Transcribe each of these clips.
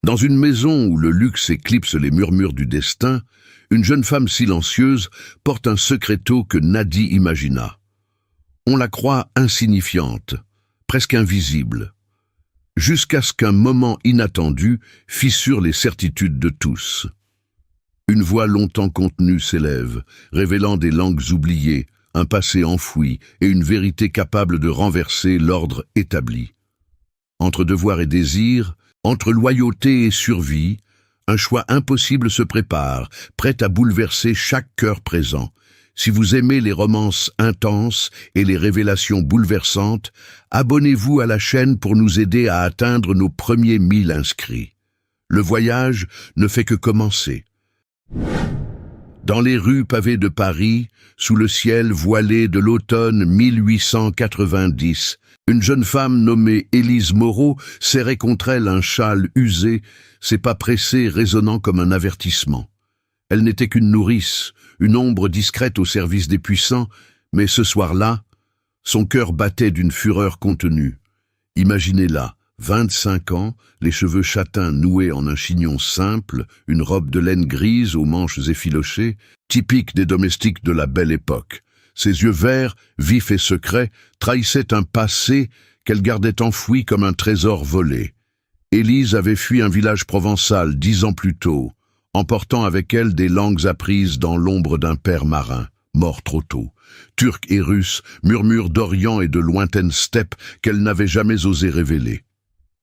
Dans une maison où le luxe éclipse les murmures du destin, une jeune femme silencieuse porte un secreto que Nadi imagina. On la croit insignifiante, presque invisible, jusqu'à ce qu'un moment inattendu fissure les certitudes de tous. Une voix longtemps contenue s'élève, révélant des langues oubliées, un passé enfoui et une vérité capable de renverser l'ordre établi. Entre devoir et désir, entre loyauté et survie, un choix impossible se prépare, prêt à bouleverser chaque cœur présent. Si vous aimez les romances intenses et les révélations bouleversantes, abonnez-vous à la chaîne pour nous aider à atteindre nos premiers 1000 inscrits. Le voyage ne fait que commencer. Dans les rues pavées de Paris, sous le ciel voilé de l'automne 1890, une jeune femme nommée Élise Moreau serrait contre elle un châle usé, ses pas pressés résonnant comme un avertissement. Elle n'était qu'une nourrice, une ombre discrète au service des puissants, mais ce soir-là, son cœur battait d'une fureur contenue. Imaginez-la, 25 ans, les cheveux châtains noués en un chignon simple, une robe de laine grise aux manches effilochées, typique des domestiques de la belle époque. Ses yeux verts, vifs et secrets, trahissaient un passé qu'elle gardait enfoui comme un trésor volé. Élise avait fui un village provençal 10 ans plus tôt, emportant avec elle des langues apprises dans l'ombre d'un père marin, mort trop tôt. Turcs et Russes, murmures d'Orient et de lointaines steppes qu'elle n'avait jamais osé révéler.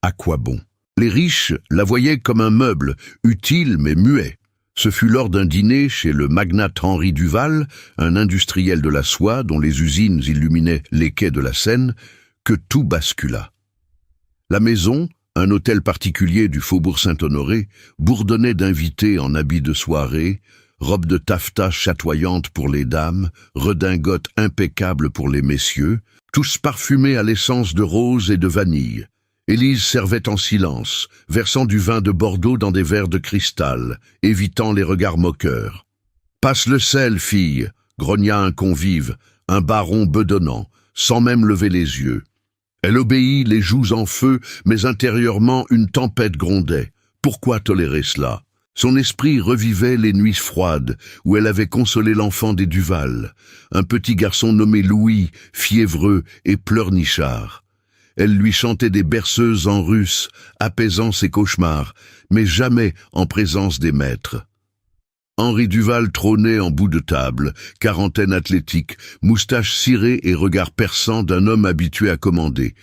À quoi bon? Les riches la voyaient comme un meuble, utile mais muet. Ce fut lors d'un dîner chez le magnate Henri Duval, un industriel de la soie dont les usines illuminaient les quais de la Seine, que tout bascula. La maison, un hôtel particulier du faubourg Saint-Honoré, bourdonnait d'invités en habits de soirée, robes de taffetas chatoyantes pour les dames, redingotes impeccables pour les messieurs, tous parfumés à l'essence de rose et de vanille. Élise servait en silence, versant du vin de Bordeaux dans des verres de cristal, évitant les regards moqueurs. « Passe le sel, fille !» grogna un convive, un baron bedonnant, sans même lever les yeux. Elle obéit, les joues en feu, mais intérieurement une tempête grondait. Pourquoi tolérer cela? Son esprit revivait les nuits froides, où elle avait consolé l'enfant des Duval, un petit garçon nommé Louis, fiévreux et pleurnichard. Elle lui chantait des berceuses en russe, apaisant ses cauchemars, mais jamais en présence des maîtres. Henri Duval trônait en bout de table, quarantaine athlétique, moustache cirée et regard perçant d'un homme habitué à commander.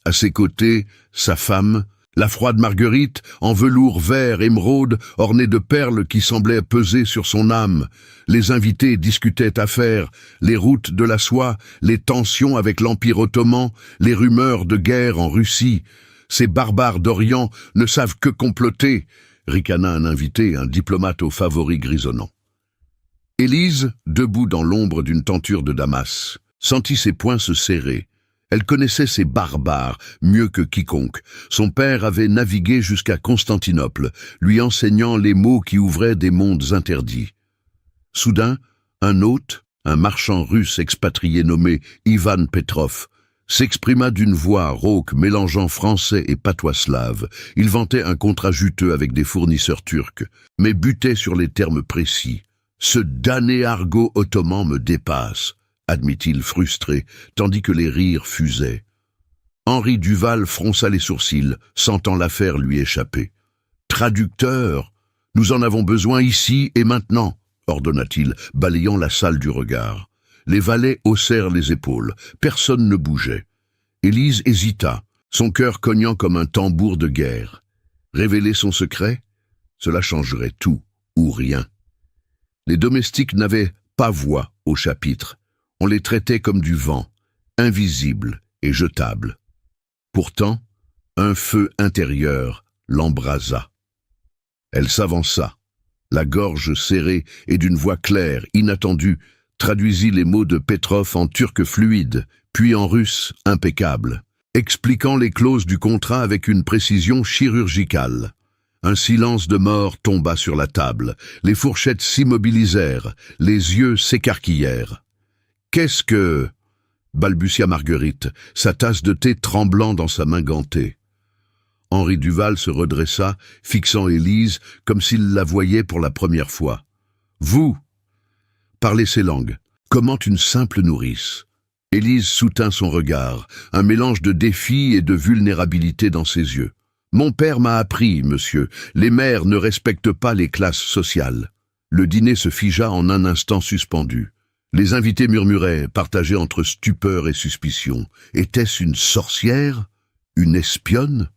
À ses côtés, sa femme, la froide Marguerite, en velours vert émeraude, ornée de perles qui semblaient peser sur son âme. Les invités discutaient affaires, les routes de la soie, les tensions avec l'Empire ottoman, les rumeurs de guerre en Russie. Ces barbares d'Orient ne savent que comploter, ricana un invité, un diplomate aux favoris grisonnants. Élise, debout dans l'ombre d'une tenture de Damas, sentit ses poings se serrer. Elle connaissait ces barbares mieux que quiconque. Son père avait navigué jusqu'à Constantinople, lui enseignant les mots qui ouvraient des mondes interdits. Soudain, un hôte, un marchand russe expatrié nommé Ivan Petrov, s'exprima d'une voix rauque mélangeant français et patois slave. Il vantait un contrat juteux avec des fournisseurs turcs, mais butait sur les termes précis. « Ce damné argot ottoman me dépasse », admit-il frustré, tandis que les rires fusaient. Henri Duval fronça les sourcils, sentant l'affaire lui échapper. « Traducteur, nous en avons besoin ici et maintenant », ordonna-t-il, balayant la salle du regard. Les valets haussèrent les épaules, personne ne bougeait. Élise hésita, son cœur cognant comme un tambour de guerre. Révéler son secret? Cela changerait tout, ou rien. Les domestiques n'avaient pas voix au chapitre. On les traitait comme du vent, invisibles et jetables. Pourtant, un feu intérieur l'embrasa. Elle s'avança, la gorge serrée et d'une voix claire, inattendue, traduisit les mots de Petrov en turc fluide, puis en russe impeccable, expliquant les clauses du contrat avec une précision chirurgicale. Un silence de mort tomba sur la table, les fourchettes s'immobilisèrent, les yeux s'écarquillèrent. « Qu'est-ce que... » balbutia Marguerite, sa tasse de thé tremblant dans sa main gantée. Henri Duval se redressa, fixant Élise comme s'il la voyait pour la première fois. « Vous, parlez ces langues, comment une simple nourrice ?» Élise soutint son regard, un mélange de défi et de vulnérabilité dans ses yeux. « Mon père m'a appris, monsieur, les mères ne respectent pas les classes sociales. » Le dîner se figea en un instant suspendu. Les invités murmuraient, partagés entre stupeur et suspicion. Était-ce une sorcière? Une espionne?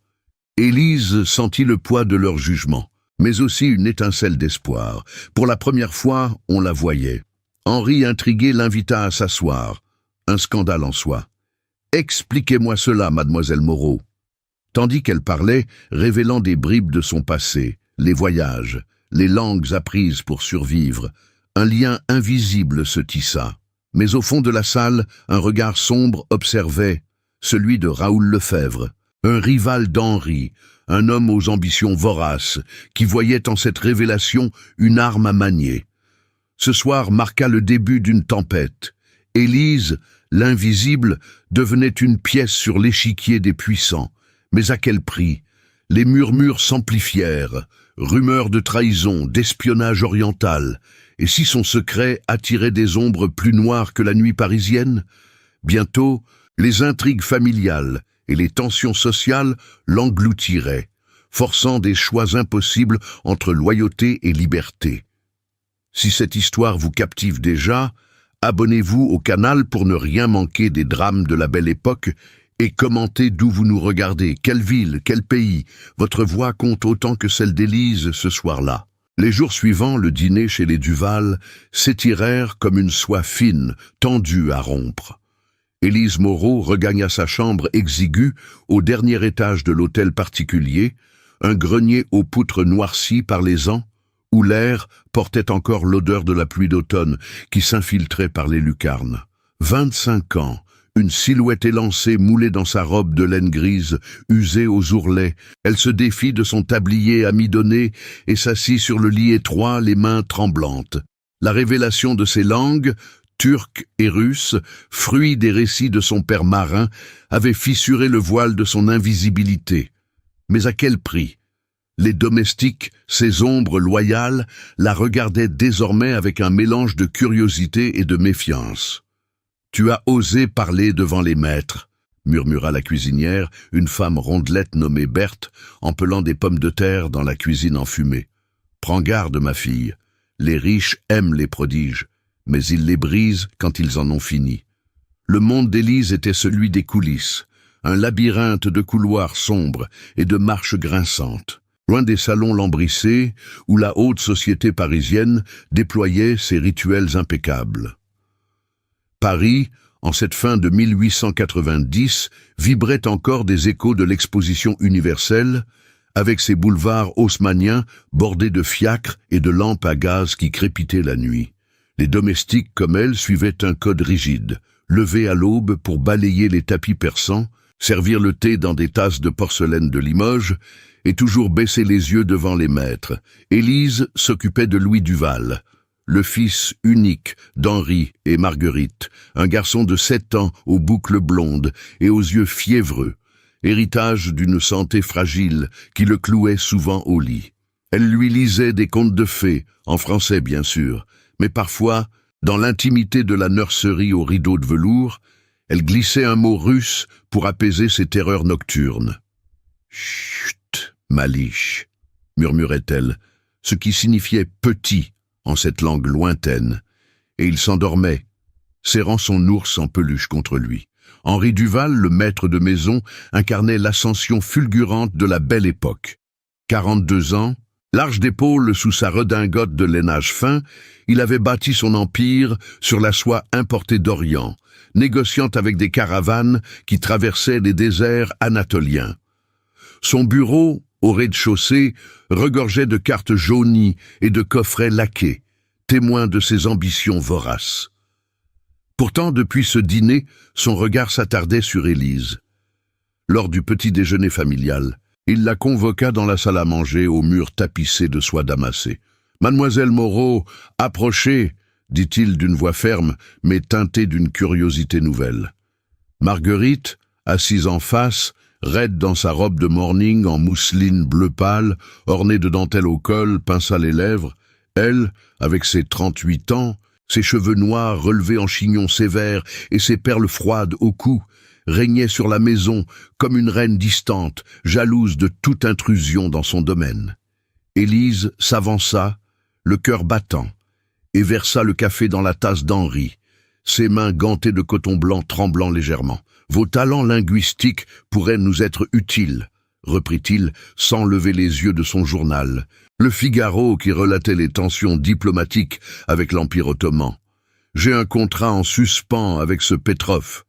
Élise sentit le poids de leur jugement, mais aussi une étincelle d'espoir. Pour la première fois, on la voyait. Henri, intrigué, l'invita à s'asseoir. Un scandale en soi. « Expliquez-moi cela, mademoiselle Moreau. » Tandis qu'elle parlait, révélant des bribes de son passé, les voyages, les langues apprises pour survivre, un lien invisible se tissa. Mais au fond de la salle, un regard sombre observait, celui de Raoul Lefebvre, un rival d'Henri, un homme aux ambitions voraces, qui voyait en cette révélation une arme à manier. Ce soir marqua le début d'une tempête. Élise, l'invisible, devenait une pièce sur l'échiquier des puissants. Mais à quel prix? Les murmures s'amplifièrent, rumeurs de trahison, d'espionnage oriental. Et si son secret attirait des ombres plus noires que la nuit parisienne? Bientôt, les intrigues familiales et les tensions sociales l'engloutiraient, forçant des choix impossibles entre loyauté et liberté. Si cette histoire vous captive déjà, abonnez-vous au canal pour ne rien manquer des drames de la Belle Époque et commentez d'où vous nous regardez, quelle ville, quel pays. Votre voix compte autant que celle d'Élise ce soir-là. Les jours suivants, le dîner chez les Duval s'étirèrent comme une soie fine, tendue à rompre. Élise Moreau regagna sa chambre exiguë au dernier étage de l'hôtel particulier, un grenier aux poutres noircies par les ans, où l'air portait encore l'odeur de la pluie d'automne qui s'infiltrait par les lucarnes. 25 ans, une silhouette élancée moulée dans sa robe de laine grise, usée aux ourlets. Elle se défit de son tablier amidonné et s'assit sur le lit étroit, les mains tremblantes. La révélation de ses langues, turque et russe, fruit des récits de son père marin, avait fissuré le voile de son invisibilité. Mais à quel prix? Les domestiques, ces ombres loyales, la regardaient désormais avec un mélange de curiosité et de méfiance. « Tu as osé parler devant les maîtres », murmura la cuisinière, une femme rondelette nommée Berthe, empelant des pommes de terre dans la cuisine enfumée. « Prends garde, ma fille, les riches aiment les prodiges, mais ils les brisent quand ils en ont fini. » Le monde d'Élise était celui des coulisses, un labyrinthe de couloirs sombres et de marches grinçantes, loin des salons lambrissés où la haute société parisienne déployait ses rituels impeccables. Paris, en cette fin de 1890, vibrait encore des échos de l'exposition universelle, avec ses boulevards haussmanniens bordés de fiacres et de lampes à gaz qui crépitaient la nuit. Les domestiques comme elle suivaient un code rigide, lever à l'aube pour balayer les tapis persans, servir le thé dans des tasses de porcelaine de Limoges et toujours baisser les yeux devant les maîtres. Élise s'occupait de Louis Duval, le fils unique d'Henri et Marguerite, un garçon de 7 ans aux boucles blondes et aux yeux fiévreux, héritage d'une santé fragile qui le clouait souvent au lit. Elle lui lisait des contes de fées, en français bien sûr, mais parfois, dans l'intimité de la nurserie aux rideaux de velours, elle glissait un mot russe pour apaiser ses terreurs nocturnes. « Chut, Maliche » murmurait-elle, ce qui signifiait « petit » en cette langue lointaine, et il s'endormait, serrant son ours en peluche contre lui. Henri Duval, le maître de maison, incarnait l'ascension fulgurante de la Belle Époque. 42 ans, large d'épaule sous sa redingote de lainage fin, il avait bâti son empire sur la soie importée d'Orient, négociant avec des caravanes qui traversaient les déserts anatoliens. Son bureau, au rez-de-chaussée, regorgeait de cartes jaunies et de coffrets laqués, témoins de ses ambitions voraces. Pourtant, depuis ce dîner, son regard s'attardait sur Élise. Lors du petit déjeuner familial, il la convoqua dans la salle à manger aux murs tapissés de soie damassée. « Mademoiselle Moreau, approchez !» dit-il d'une voix ferme, mais teintée d'une curiosité nouvelle. Marguerite, assise en face, Raide dans sa robe de morning en mousseline bleu pâle, ornée de dentelle au col, pinça les lèvres. Elle, avec ses 38 ans, ses cheveux noirs relevés en chignon sévère et ses perles froides au cou, régnait sur la maison comme une reine distante, jalouse de toute intrusion dans son domaine. Élise s'avança, le cœur battant, et versa le café dans la tasse d'Henri, ses mains gantées de coton blanc tremblant légèrement. « Vos talents linguistiques pourraient nous être utiles, » reprit-il sans lever les yeux de son journal. Le Figaro qui relatait les tensions diplomatiques avec l'Empire ottoman. « J'ai un contrat en suspens avec ce Petrov.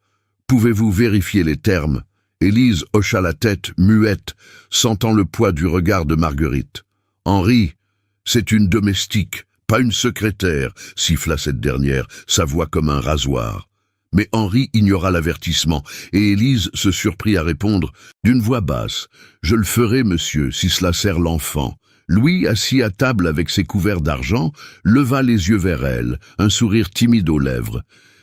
Pouvez-vous vérifier les termes ?» Élise hocha la tête, muette, sentant le poids du regard de Marguerite. « Henri, c'est une domestique, pas une secrétaire, » siffla cette dernière, sa voix comme un rasoir. Mais Henri ignora l'avertissement, et Élise se surprit à répondre d'une voix basse. « Je le ferai, monsieur, si cela sert l'enfant. » Louis, assis à table avec ses couverts d'argent, leva les yeux vers elle, un sourire timide aux lèvres.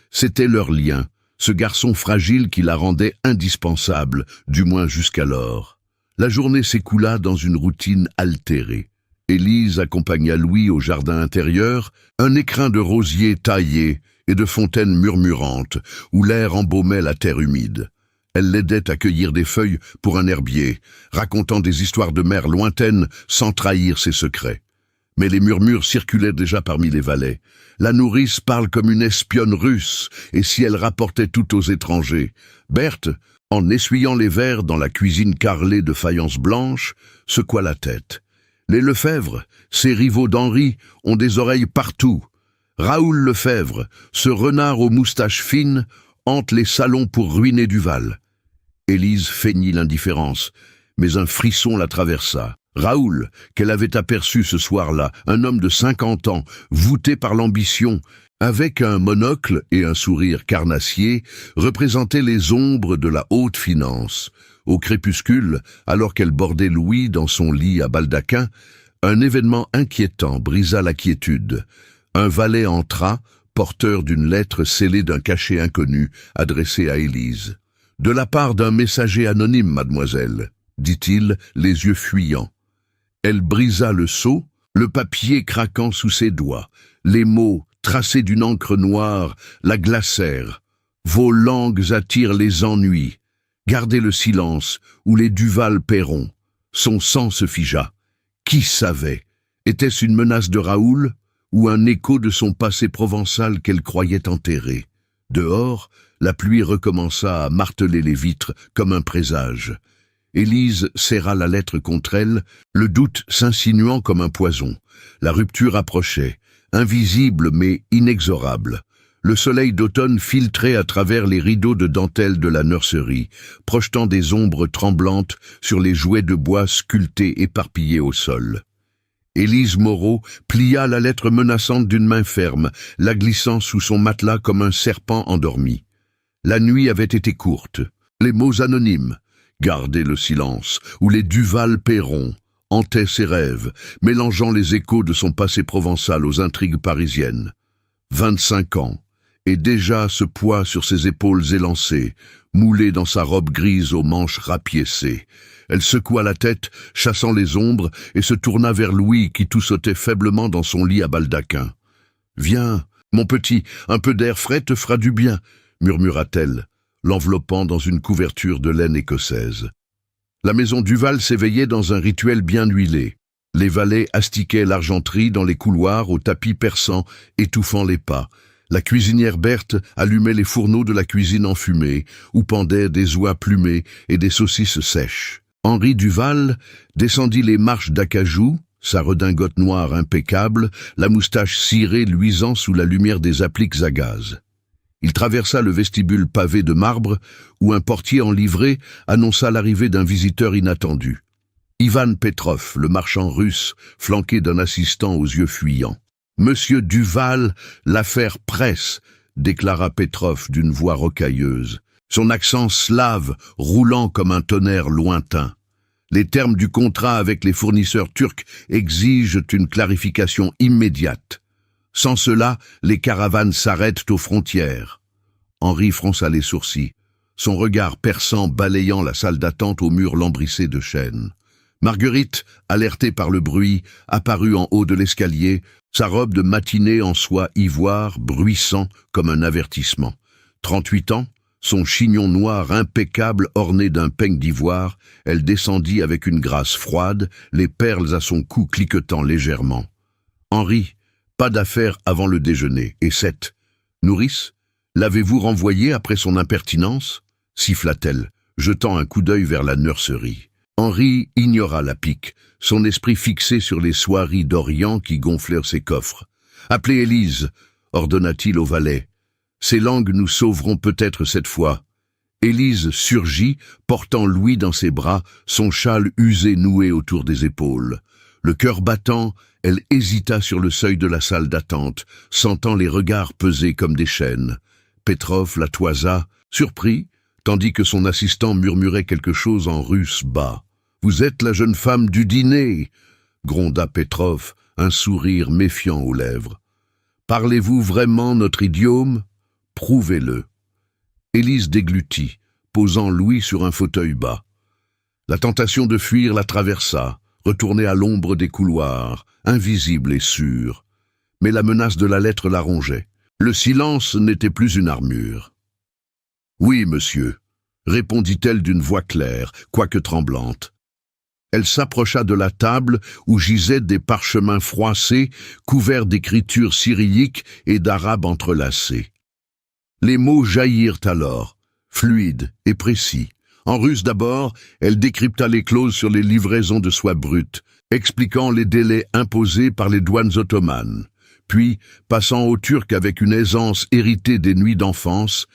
C'était leur lien, ce garçon fragile qui la rendait indispensable, du moins jusqu'alors. La journée s'écoula dans une routine altérée. Élise accompagna Louis au jardin intérieur, un écrin de rosiers taillés et de fontaines murmurantes, où l'air embaumait la terre humide. Elle l'aidait à cueillir des feuilles pour un herbier, racontant des histoires de mer lointaines sans trahir ses secrets. Mais les murmures circulaient déjà parmi les valets. La nourrice parle comme une espionne russe, et si elle rapportait tout aux étrangers. Berthe, en essuyant les verres dans la cuisine carrelée de faïence blanche, secoua la tête. Les Lefebvre, ces rivaux d'Henri, ont des oreilles partout. Raoul Lefebvre, ce renard aux moustaches fines, hante les salons pour ruiner Duval. Élise feignit l'indifférence, mais un frisson la traversa. Raoul, qu'elle avait aperçu ce soir-là, un homme de 50 ans, voûté par l'ambition, avec un monocle et un sourire carnassier, représentait les ombres de la haute finance. Au crépuscule, alors qu'elle bordait Louis dans son lit à baldaquin, un événement inquiétant brisa la quiétude. Un valet entra, porteur d'une lettre scellée d'un cachet inconnu, adressée à Élise. « De la part d'un messager anonyme, mademoiselle, » dit-il, les yeux fuyants. Elle brisa le sceau, le papier craquant sous ses doigts. Les mots, tracés d'une encre noire, la glacèrent. « Vos langues attirent les ennuis. Gardez le silence, ou les Duval paieront. » Son sang se figea. Qui savait? Était-ce une menace de Raoul ou un écho de son passé provençal qu'elle croyait enterré? Dehors, la pluie recommença à marteler les vitres comme un présage. Élise serra la lettre contre elle, le doute s'insinuant comme un poison. La rupture approchait, invisible mais inexorable. Le soleil d'automne filtrait à travers les rideaux de dentelle de la nurserie, projetant des ombres tremblantes sur les jouets de bois sculptés éparpillés au sol. Élise Moreau plia la lettre menaçante d'une main ferme, la glissant sous son matelas comme un serpent endormi. La nuit avait été courte. Les mots anonymes, « Gardez le silence » ou les Duval paieront, hantaient ses rêves, mélangeant les échos de son passé provençal aux intrigues parisiennes. 25 ans, et déjà ce poids sur ses épaules élancées, moulé dans sa robe grise aux manches rapiécées. Elle secoua la tête, chassant les ombres, et se tourna vers Louis qui toussautait faiblement dans son lit à baldaquin. « Viens, mon petit, un peu d'air frais te fera du bien », murmura-t-elle, l'enveloppant dans une couverture de laine écossaise. La maison Duval s'éveillait dans un rituel bien huilé. Les valets astiquaient l'argenterie dans les couloirs au tapis perçant, étouffant les pas. La cuisinière Berthe allumait les fourneaux de la cuisine enfumée, où pendaient des oies plumées et des saucisses sèches. Henri Duval descendit les marches d'acajou, sa redingote noire impeccable, la moustache cirée luisant sous la lumière des appliques à gaz. Il traversa le vestibule pavé de marbre, où un portier en livrée annonça l'arrivée d'un visiteur inattendu. Ivan Petrov, le marchand russe, flanqué d'un assistant aux yeux fuyants. « Monsieur Duval, l'affaire presse », déclara Petrov d'une voix rocailleuse, son accent slave roulant comme un tonnerre lointain. Les termes du contrat avec les fournisseurs turcs exigent une clarification immédiate. Sans cela, les caravanes s'arrêtent aux frontières. Henri fronça les sourcils. son regard perçant balayant la salle d'attente au mur lambrissé de chêne. Marguerite, alertée par le bruit, apparut en haut de l'escalier, sa robe de matinée en soie ivoire, bruissant comme un avertissement. 38 ans, son chignon noir impeccable orné d'un peigne d'ivoire, elle descendit avec une grâce froide, les perles à son cou cliquetant légèrement. Henri, pas d'affaire avant le déjeuner. Et Seth, nourrice, l'avez-vous renvoyé après son impertinence siffla-t-elle, jetant un coup d'œil vers la nurserie. Henri ignora la pique, son esprit fixé sur les soieries d'Orient qui gonflèrent ses coffres. « Appelez Élise » ordonna-t-il au valet. « Ces langues nous sauveront peut-être cette fois. » Élise surgit, portant Louis dans ses bras, son châle usé noué autour des épaules. Le cœur battant, elle hésita sur le seuil de la salle d'attente, sentant les regards peser comme des chaînes. Petrov la toisa, surpris, tandis que son assistant murmurait quelque chose en russe bas. « Vous êtes la jeune femme du dîner » gronda Petrov, un sourire méfiant aux lèvres. « Parlez-vous vraiment notre idiome ? Prouvez-le. » Élise déglutit, posant Louis sur un fauteuil bas. La tentation de fuir la traversa, retourner à l'ombre des couloirs, invisible et sûre. Mais la menace de la lettre la rongeait. Le silence n'était plus une armure. « Oui, monsieur », répondit-elle d'une voix claire, quoique tremblante. Elle s'approcha de la table où gisaient des parchemins froissés, couverts d'écritures cyrilliques et d'arabes entrelacés. Les mots jaillirent alors, fluides et précis. En russe d'abord, elle décrypta les clauses sur les livraisons de soie brute, expliquant les délais imposés par les douanes ottomanes. Puis, passant au turc avec une aisance héritée des nuits d'enfance,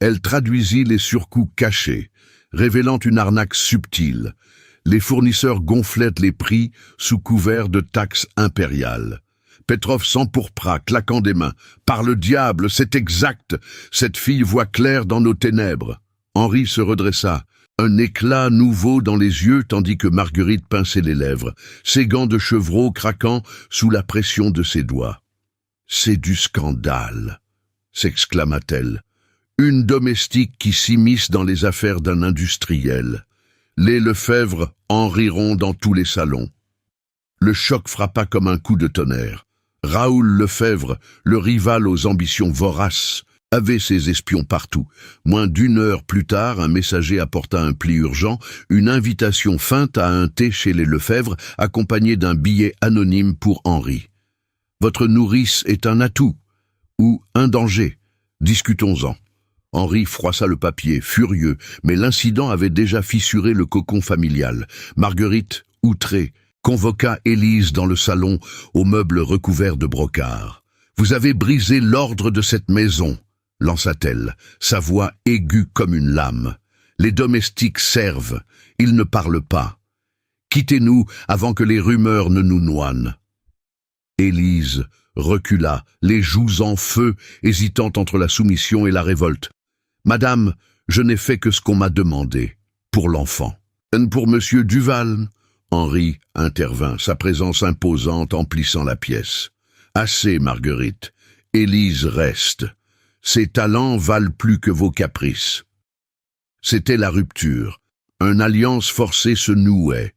elle traduisit les surcoûts cachés, révélant une arnaque subtile. Les fournisseurs gonflaient les prix sous couvert de taxes impériales. Petrov s'empourpra, claquant des mains. « Par le diable, c'est exact! Cette fille voit clair dans nos ténèbres. » Henri se redressa, un éclat nouveau dans les yeux tandis que Marguerite pinçait les lèvres, ses gants de chevreau craquant sous la pression de ses doigts. « C'est du scandale !» s'exclama-t-elle. « Une domestique qui s'immisce dans les affaires d'un industriel. Les Lefebvre en riront dans tous les salons. » Le choc frappa comme un coup de tonnerre. Raoul Lefebvre, le rival aux ambitions voraces, avait ses espions partout. Moins d'une heure plus tard, un messager apporta un pli urgent, une invitation feinte à un thé chez les Lefebvre, accompagnée d'un billet anonyme pour Henri. « Votre nourrice est un atout, ou un danger. Discutons-en. » Henri froissa le papier, furieux, mais l'incident avait déjà fissuré le cocon familial. Marguerite, outrée, convoqua Élise dans le salon, aux meubles recouverts de brocart. « Vous avez brisé l'ordre de cette maison », lança-t-elle, sa voix aiguë comme une lame. « Les domestiques servent, ils ne parlent pas. Quittez-nous avant que les rumeurs ne nous noient. » Élise recula, les joues en feu, hésitant entre la soumission et la révolte. « Madame, je n'ai fait que ce qu'on m'a demandé, pour l'enfant. »« Pour monsieur Duval ?» Henri intervint, sa présence imposante emplissant la pièce. « Assez, Marguerite. Élise reste. Ses talents valent plus que vos caprices. » C'était la rupture. Une alliance forcée se nouait.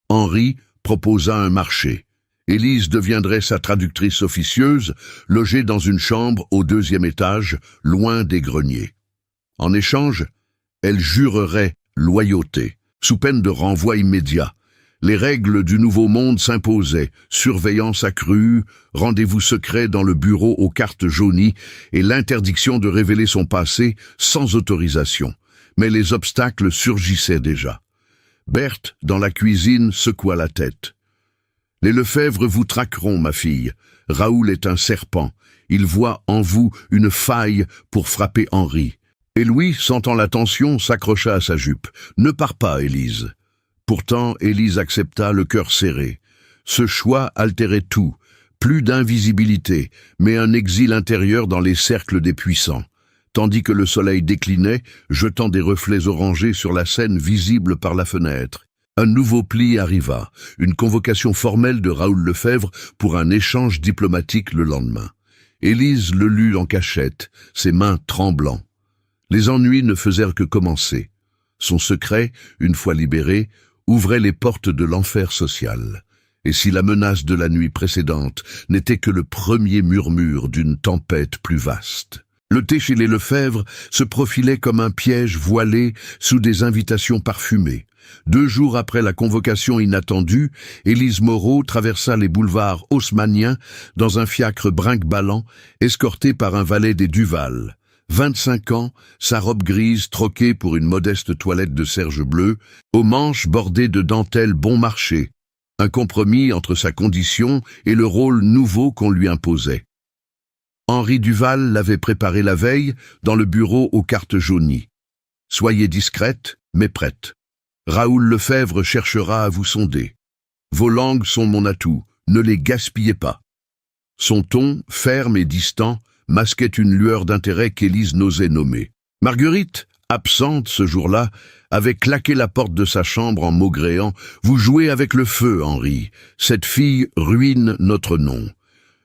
Henri proposa un marché. Élise deviendrait sa traductrice officieuse, logée dans une chambre au 2e étage, loin des greniers. En échange, elle jurerait loyauté, sous peine de renvoi immédiat. Les règles du Nouveau Monde s'imposaient, surveillance accrue, rendez-vous secret dans le bureau aux cartes jaunies et l'interdiction de révéler son passé sans autorisation. Mais les obstacles surgissaient déjà. Berthe, dans la cuisine, secoua la tête. « Les Lefebvre vous traqueront, ma fille. Raoul est un serpent. Il voit en vous une faille pour frapper Henri. » Et Louis, sentant la tension, s'accrocha à sa jupe. « Ne pars pas, Élise. » Pourtant, Élise accepta, le cœur serré. Ce choix altérait tout. Plus d'invisibilité, mais un exil intérieur dans les cercles des puissants. Tandis que le soleil déclinait, jetant des reflets orangés sur la scène visible par la fenêtre. Un nouveau pli arriva, une convocation formelle de Raoul Lefebvre pour un échange diplomatique le lendemain. Élise le lut en cachette, ses mains tremblant. Les ennuis ne faisaient que commencer. Son secret, une fois libéré, ouvrait les portes de l'enfer social. Et si la menace de la nuit précédente n'était que le premier murmure d'une tempête plus vaste. Le thé chez les Lefebvre se profilait comme un piège voilé sous des invitations parfumées. 2 jours après la convocation inattendue, Élise Moreau traversa les boulevards haussmanniens dans un fiacre brinque-ballant, escortée par un valet des Duval. 25 ans, sa robe grise troquée pour une modeste toilette de serge bleu, aux manches bordées de dentelle bon marché. Un compromis entre sa condition et le rôle nouveau qu'on lui imposait. Henri Duval l'avait préparé la veille dans le bureau aux cartes jaunies. Soyez discrète, mais prête. Raoul Lefebvre cherchera à vous sonder. Vos langues sont mon atout, ne les gaspillez pas. Son ton, ferme et distant, masquait une lueur d'intérêt qu'Élise n'osait nommer. Marguerite, absente ce jour-là, avait claqué la porte de sa chambre en maugréant « Vous jouez avec le feu, Henri. Cette fille ruine notre nom. »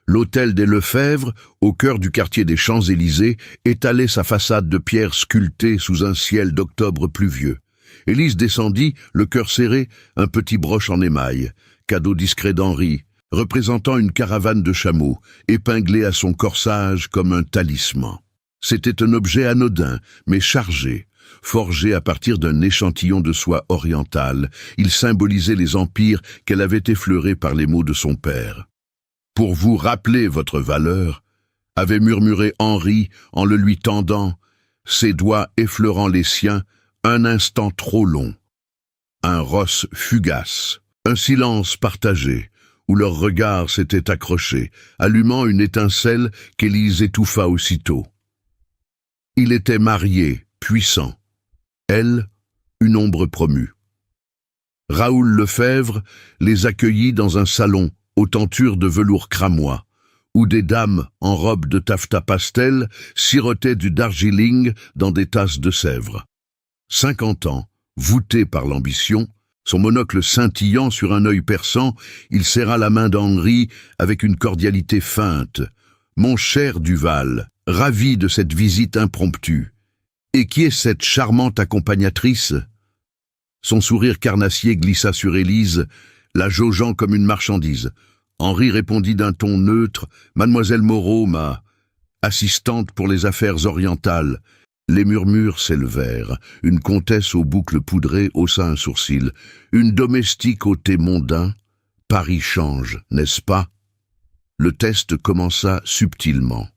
L'hôtel des Lefebvre, au cœur du quartier des Champs-Élysées, étalait sa façade de pierre sculptée sous un ciel d'octobre pluvieux. Élise descendit, le cœur serré, un petit broche en émail, cadeau discret d'Henri, représentant une caravane de chameaux, épinglée à son corsage comme un talisman. C'était un objet anodin, mais chargé. Forgé à partir d'un échantillon de soie orientale, il symbolisait les empires qu'elle avait effleurés par les mots de son père. « Pour vous rappeler votre valeur », avait murmuré Henri en le lui tendant, ses doigts effleurant les siens, un instant trop long. Un rosse fugace, un silence partagé, où leurs regards s'étaient accrochés, allumant une étincelle qu'Élise étouffa aussitôt. Il était marié, puissant. Elle, une ombre promue. Raoul Lefebvre les accueillit dans un salon aux tentures de velours cramois, où des dames en robe de taffetas pastel sirotaient du Darjeeling dans des tasses de Sèvres. 50 ans, voûté par l'ambition, son monocle scintillant sur un œil perçant, il serra la main d'Henri avec une cordialité feinte. « Mon cher Duval, ravi de cette visite impromptue. Et qui est cette charmante accompagnatrice ?» Son sourire carnassier glissa sur Élise, la jaugeant comme une marchandise. Henri répondit d'un ton neutre, « Mademoiselle Moreau, ma assistante pour les affaires orientales. » Les murmures s'élevèrent. Une comtesse aux boucles poudrées haussa un sourcil. Une domestique au thé mondain. Paris change, n'est-ce pas? Le test commença subtilement.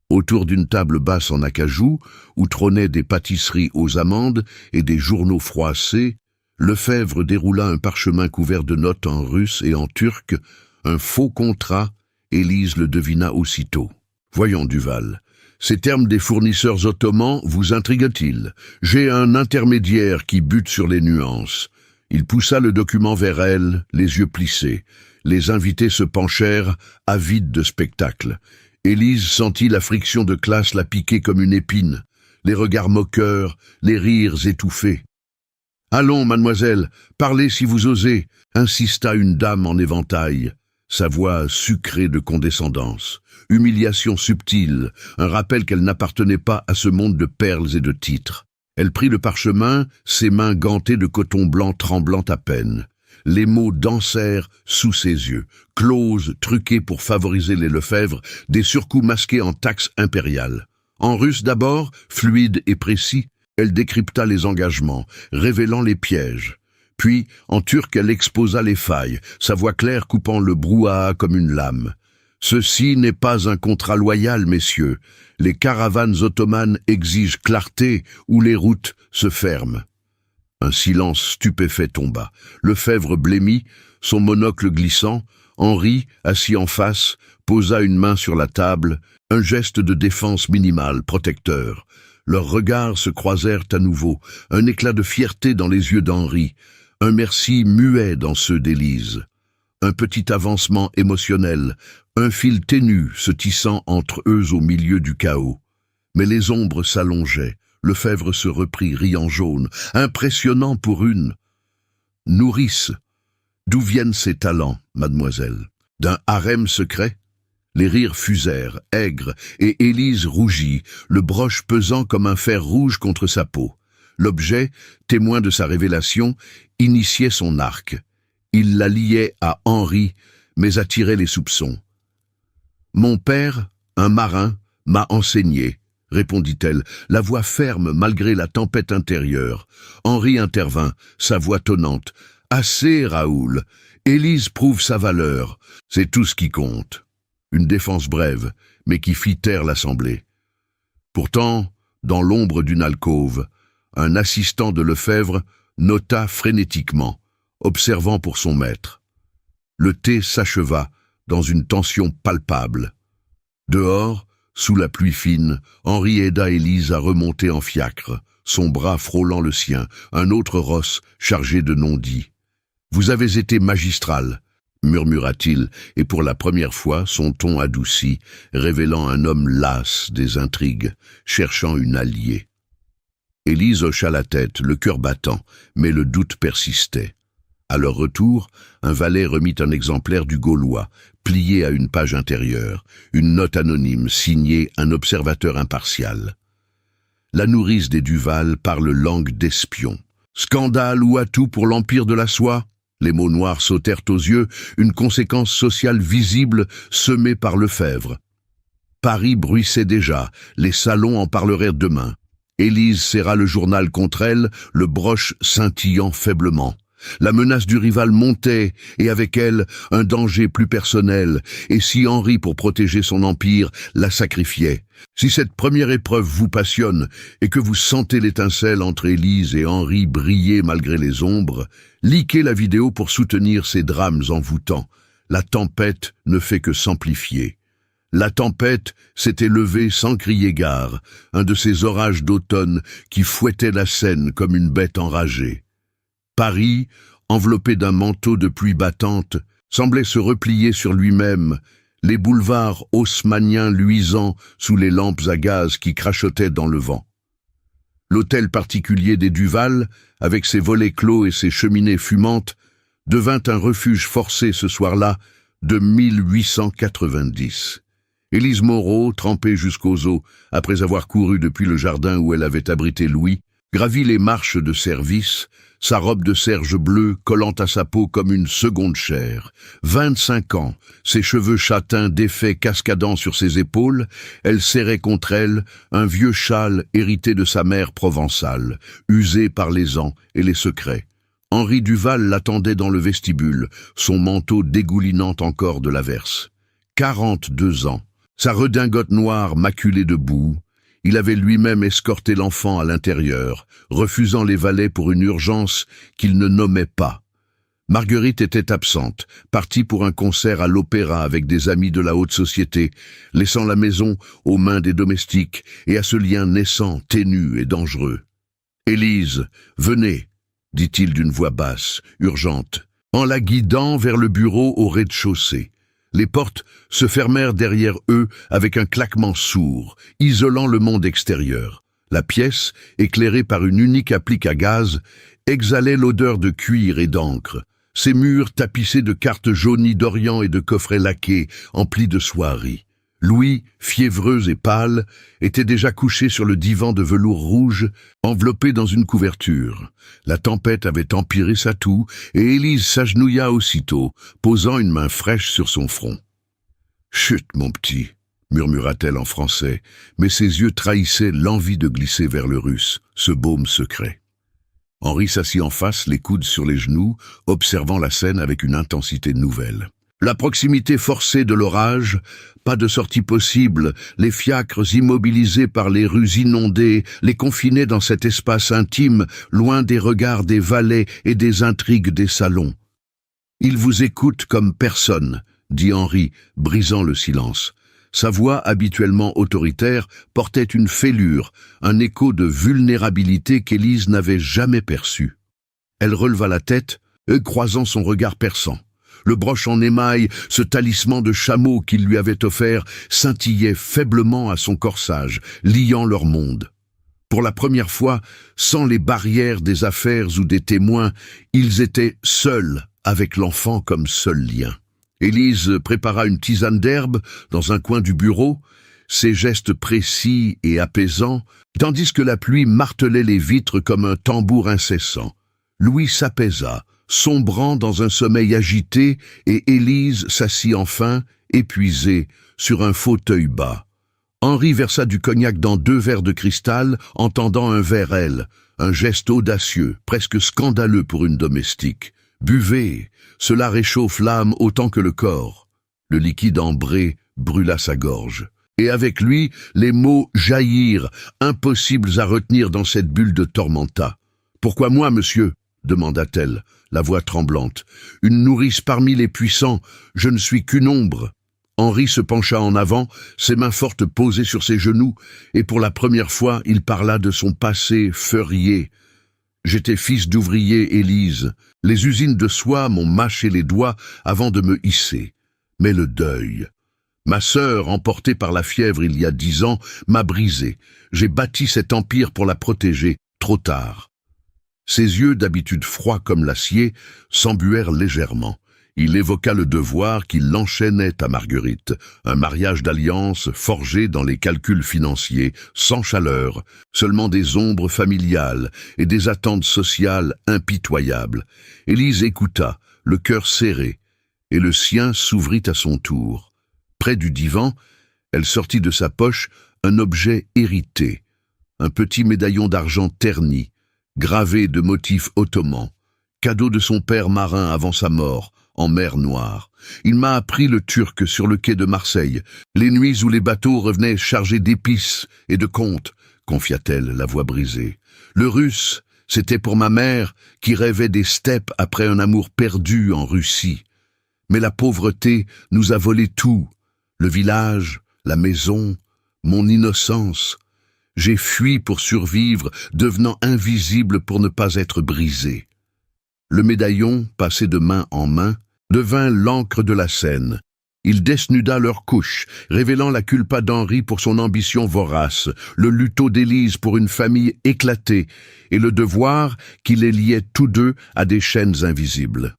Autour d'une table basse en acajou, où trônaient des pâtisseries aux amandes et des journaux froissés, Lefebvre déroula un parchemin couvert de notes en russe et en turc, un faux contrat. Élise le devina aussitôt. « Voyons, Duval. Ces termes des fournisseurs ottomans vous intriguent-ils? J'ai un intermédiaire qui bute sur les nuances. » Il poussa le document vers elle, les yeux plissés. Les invités se penchèrent, avides de spectacle. Élise sentit la friction de classe la piquer comme une épine, les regards moqueurs, les rires étouffés. « Allons, mademoiselle, parlez si vous osez » insista une dame en éventail, sa voix sucrée de condescendance. Humiliation subtile, un rappel qu'elle n'appartenait pas à ce monde de perles et de titres. Elle prit le parchemin, ses mains gantées de coton blanc tremblant à peine. Les mots dansèrent sous ses yeux, clauses truquées pour favoriser les Lefebvre, des surcoûts masqués en taxes impériales. En russe d'abord, fluide et précis, elle décrypta les engagements, révélant les pièges. Puis, en turc, elle exposa les failles, sa voix claire coupant le brouhaha comme une lame. Ceci n'est pas un contrat loyal, messieurs. Les caravanes ottomanes exigent clarté ou les routes se ferment. Un silence stupéfait tomba. Lefebvre blêmit, son monocle glissant. Henri, assis en face, posa une main sur la table, un geste de défense minimale, protecteur. Leurs regards se croisèrent à nouveau, un éclat de fierté dans les yeux d'Henri, un merci muet dans ceux d'Élise. Un petit avancement émotionnel, un fil ténu se tissant entre eux au milieu du chaos. Mais les ombres s'allongeaient, Lefebvre se reprit, riant jaune, impressionnant pour une. « Nourrice, d'où viennent ces talents, mademoiselle? D'un harem secret ?» Les rires fusèrent, aigres, et Élise rougit, le broche pesant comme un fer rouge contre sa peau. L'objet, témoin de sa révélation, initiait son arc. Il la liait à Henri, mais attirait les soupçons. « Mon père, un marin, m'a enseigné », répondit-elle, la voix ferme malgré la tempête intérieure. Henri intervint, sa voix tonnante. « Assez, Raoul. Élise prouve sa valeur. C'est tout ce qui compte. » Une défense brève, mais qui fit taire l'assemblée. Pourtant, dans l'ombre d'une alcôve, un assistant de Lefebvre nota frénétiquement, observant pour son maître. Le thé s'acheva dans une tension palpable. Dehors, sous la pluie fine, Henri aida Élise à remonter en fiacre, son bras frôlant le sien, un autre rosse chargé de non-dits. « Vous avez été magistral », murmura-t-il, et pour la première fois son ton adouci, révélant un homme las des intrigues, cherchant une alliée. Élise hocha la tête, le cœur battant, mais le doute persistait. À leur retour, un valet remit un exemplaire du Gaulois, plié à une page intérieure, une note anonyme signée un observateur impartial. La nourrice des Duval parle langue d'espion. Scandale ou atout pour l'empire de la soie? Les mots noirs sautèrent aux yeux, une conséquence sociale visible semée par Lefebvre. Paris bruissait déjà, les salons en parleraient demain. Élise serra le journal contre elle, le broche scintillant faiblement. La menace du rival montait, et avec elle, un danger plus personnel, et si Henri, pour protéger son empire, la sacrifiait. Si cette première épreuve vous passionne, et que vous sentez l'étincelle entre Élise et Henri briller malgré les ombres, likez la vidéo pour soutenir ces drames envoûtants. La tempête ne fait que s'amplifier. La tempête s'était levée sans crier gare, un de ces orages d'automne qui fouettaient la Seine comme une bête enragée. Paris, enveloppé d'un manteau de pluie battante, semblait se replier sur lui-même, les boulevards haussmanniens luisant sous les lampes à gaz qui crachotaient dans le vent. L'hôtel particulier des Duval, avec ses volets clos et ses cheminées fumantes, devint un refuge forcé ce soir-là de 1890. Élise Moreau, trempée jusqu'aux os, après avoir couru depuis le jardin où elle avait abrité Louis, gravit les marches de service, sa robe de serge bleue collant à sa peau comme une seconde chair. 25 ans, ses cheveux châtains défaits cascadant sur ses épaules, elle serrait contre elle un vieux châle hérité de sa mère provençale, usé par les ans et les secrets. Henri Duval l'attendait dans le vestibule, son manteau dégoulinant encore de l'averse. 42 ans, sa redingote noire maculée de boue. Il avait lui-même escorté l'enfant à l'intérieur, refusant les valets pour une urgence qu'il ne nommait pas. Marguerite était absente, partie pour un concert à l'opéra avec des amis de la haute société, laissant la maison aux mains des domestiques et à ce lien naissant, ténu et dangereux. « Élise, venez !» dit-il d'une voix basse, urgente, en la guidant vers le bureau au rez-de-chaussée. Les portes se fermèrent derrière eux avec un claquement sourd, isolant le monde extérieur. La pièce, éclairée par une unique applique à gaz, exhalait l'odeur de cuir et d'encre. Ses murs tapissés de cartes jaunies d'Orient et de coffrets laqués, emplis de soieries. Louis, fiévreux et pâle, était déjà couché sur le divan de velours rouge, enveloppé dans une couverture. La tempête avait empiré sa toux, et Élise s'agenouilla aussitôt, posant une main fraîche sur son front. « Chut, mon petit !» murmura-t-elle en français, mais ses yeux trahissaient l'envie de glisser vers le Russe, ce baume secret. Henri s'assit en face, les coudes sur les genoux, observant la scène avec une intensité nouvelle. La proximité forcée de l'orage, pas de sortie possible, les fiacres immobilisés par les rues inondées, les confinaient dans cet espace intime, loin des regards des valets et des intrigues des salons. « Il vous écoute comme personne », dit Henri, brisant le silence. Sa voix, habituellement autoritaire, portait une fêlure, un écho de vulnérabilité qu'Élise n'avait jamais perçu. Elle releva la tête, croisant son regard perçant. Le broche en émail, ce talisman de chameau qu'il lui avait offert, scintillait faiblement à son corsage, liant leur monde. Pour la première fois, sans les barrières des affaires ou des témoins, ils étaient seuls avec l'enfant comme seul lien. Élise prépara une tisane d'herbe dans un coin du bureau, ses gestes précis et apaisants, tandis que la pluie martelait les vitres comme un tambour incessant. Louis s'apaisa, sombrant dans un sommeil agité, et Élise s'assit enfin, épuisée, sur un fauteuil bas. Henri versa du cognac dans 2 verres de cristal en tendant un vers elle, un geste audacieux, presque scandaleux pour une domestique. « Buvez, cela réchauffe l'âme autant que le corps. » Le liquide ambré brûla sa gorge. Et avec lui, les mots jaillirent, impossibles à retenir dans cette bulle de tourmenta. « Pourquoi moi, monsieur ?» demanda-t-elle, la voix tremblante. « Une nourrice parmi les puissants, je ne suis qu'une ombre. » Henri se pencha en avant, ses mains fortes posées sur ses genoux, et pour la première fois, il parla de son passé feurier. « J'étais fils d'ouvrier, Élise. Les usines de soie m'ont mâché les doigts avant de me hisser. Mais le deuil. Ma sœur, emportée par la fièvre il y a 10 ans, m'a brisé. J'ai bâti cet empire pour la protéger, trop tard. » Ses yeux, d'habitude froids comme l'acier, s'embuèrent légèrement. Il évoqua le devoir qui l'enchaînait à Marguerite, un mariage d'alliance forgé dans les calculs financiers, sans chaleur, seulement des ombres familiales et des attentes sociales impitoyables. Élise écouta, le cœur serré, et le sien s'ouvrit à son tour. Près du divan, elle sortit de sa poche un objet hérité, un petit médaillon d'argent terni, gravé de motifs ottomans, cadeau de son père marin avant sa mort, en mer Noire. Il m'a appris le turc sur le quai de Marseille, les nuits où les bateaux revenaient chargés d'épices et de contes, confia-t-elle, la voix brisée. Le russe, c'était pour ma mère qui rêvait des steppes après un amour perdu en Russie. Mais la pauvreté nous a volé tout, le village, la maison, mon innocence. J'ai fui pour survivre, devenant invisible pour ne pas être brisé. Le médaillon, passé de main en main, devint l'encre de la scène. Il desnuda leur couche, révélant la culpa d'Henri pour son ambition vorace, le lutto d'Élise pour une famille éclatée, et le devoir qui les liait tous deux à des chaînes invisibles.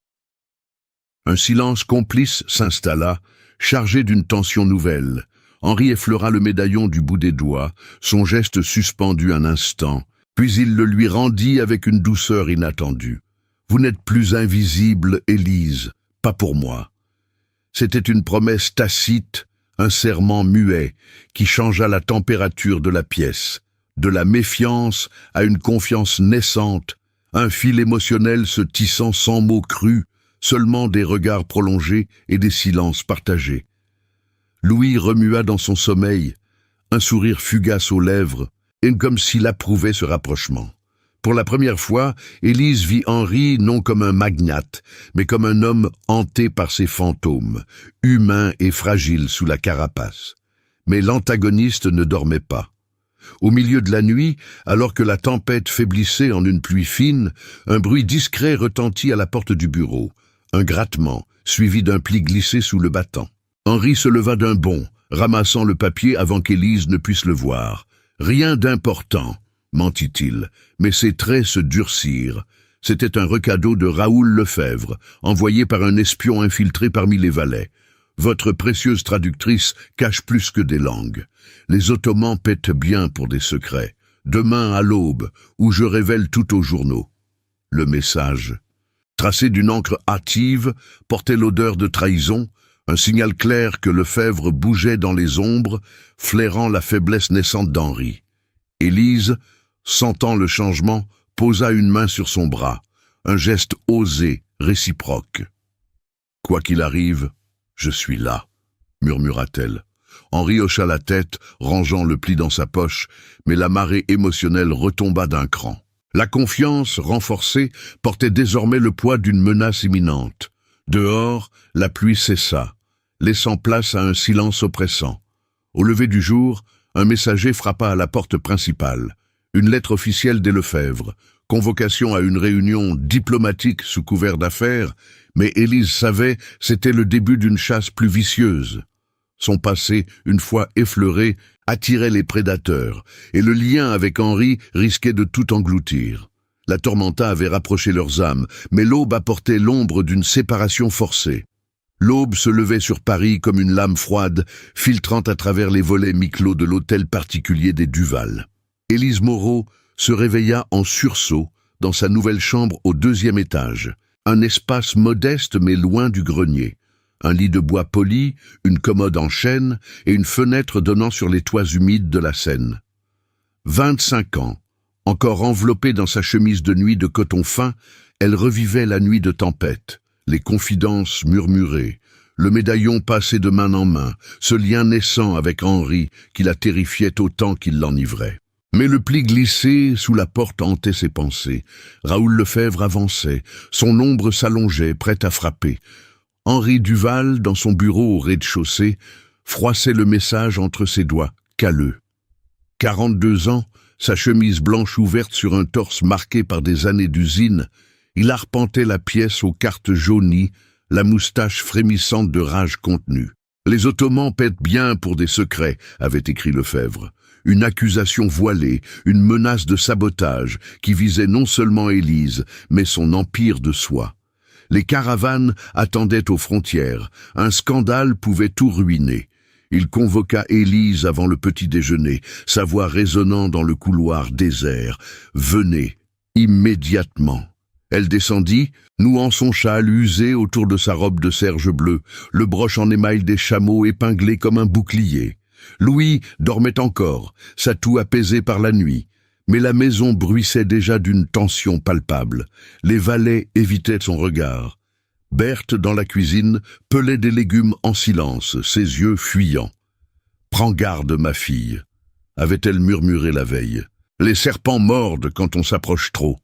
Un silence complice s'installa, chargé d'une tension nouvelle. Henri effleura le médaillon du bout des doigts, son geste suspendu un instant, puis il le lui rendit avec une douceur inattendue. « Vous n'êtes plus invisible, Élise, pas pour moi. » C'était une promesse tacite, un serment muet, qui changea la température de la pièce, de la méfiance à une confiance naissante, un fil émotionnel se tissant sans mots crus, seulement des regards prolongés et des silences partagés. Louis remua dans son sommeil, un sourire fugace aux lèvres, et comme s'il approuvait ce rapprochement. Pour la première fois, Élise vit Henri non comme un magnate, mais comme un homme hanté par ses fantômes, humain et fragile sous la carapace. Mais l'antagoniste ne dormait pas. Au milieu de la nuit, alors que la tempête faiblissait en une pluie fine, un bruit discret retentit à la porte du bureau, un grattement, suivi d'un pli glissé sous le battant. Henri se leva d'un bond, ramassant le papier avant qu'Élise ne puisse le voir. « Rien d'important », mentit-il, mais ses traits se durcirent. C'était un recadeau de Raoul Lefebvre, envoyé par un espion infiltré parmi les valets. Votre précieuse traductrice cache plus que des langues. Les Ottomans pètent bien pour des secrets. Demain à l'aube, où je révèle tout aux journaux. Le message, tracé d'une encre hâtive, portait l'odeur de trahison, un signal clair que Lefebvre bougeait dans les ombres, flairant la faiblesse naissante d'Henri. Élise, sentant le changement, posa une main sur son bras, un geste osé, réciproque. « Quoi qu'il arrive, je suis là », murmura-t-elle. Henri hocha la tête, rangeant le pli dans sa poche, mais la marée émotionnelle retomba d'un cran. La confiance, renforcée, portait désormais le poids d'une menace imminente. Dehors, la pluie cessa, laissant place à un silence oppressant. Au lever du jour, un messager frappa à la porte principale. Une lettre officielle des Lefebvre, convocation à une réunion diplomatique sous couvert d'affaires, mais Élise savait c'était le début d'une chasse plus vicieuse. Son passé, une fois effleuré, attirait les prédateurs, et le lien avec Henri risquait de tout engloutir. La tourmenta avait rapproché leurs âmes, mais l'aube apportait l'ombre d'une séparation forcée. L'aube se levait sur Paris comme une lame froide, filtrant à travers les volets mi-clos de l'hôtel particulier des Duval. Élise Moreau se réveilla en sursaut dans sa nouvelle chambre au 2e étage. Un espace modeste mais loin du grenier. Un lit de bois poli, une commode en chêne et une fenêtre donnant sur les toits humides de la Seine. 25 ans. Encore enveloppée dans sa chemise de nuit de coton fin, elle revivait la nuit de tempête. Les confidences murmurées, le médaillon passé de main en main, ce lien naissant avec Henri qui la terrifiait autant qu'il l'enivrait. Mais le pli glissé sous la porte hantait ses pensées. Raoul Lefebvre avançait, son ombre s'allongeait, prête à frapper. Henri Duval, dans son bureau au rez-de-chaussée, froissait le message entre ses doigts, calleux. 42 ans, sa chemise blanche ouverte sur un torse marqué par des années d'usine, il arpentait la pièce aux cartes jaunies, la moustache frémissante de rage contenue. « Les Ottomans pètent bien pour des secrets », avait écrit Lefebvre. Une accusation voilée, une menace de sabotage qui visait non seulement Élise, mais son empire de soi. Les caravanes attendaient aux frontières. Un scandale pouvait tout ruiner. Il convoqua Élise avant le petit déjeuner, sa voix résonnant dans le couloir désert. « Venez, immédiatement !» Elle descendit, nouant son châle usé autour de sa robe de serge bleue, le broche en émail des chameaux épinglé comme un bouclier. Louis dormait encore, sa toux apaisée par la nuit, mais la maison bruissait déjà d'une tension palpable. Les valets évitaient son regard. Berthe, dans la cuisine, pelait des légumes en silence, ses yeux fuyants. « Prends garde, ma fille », avait-elle murmuré la veille. « Les serpents mordent quand on s'approche trop. »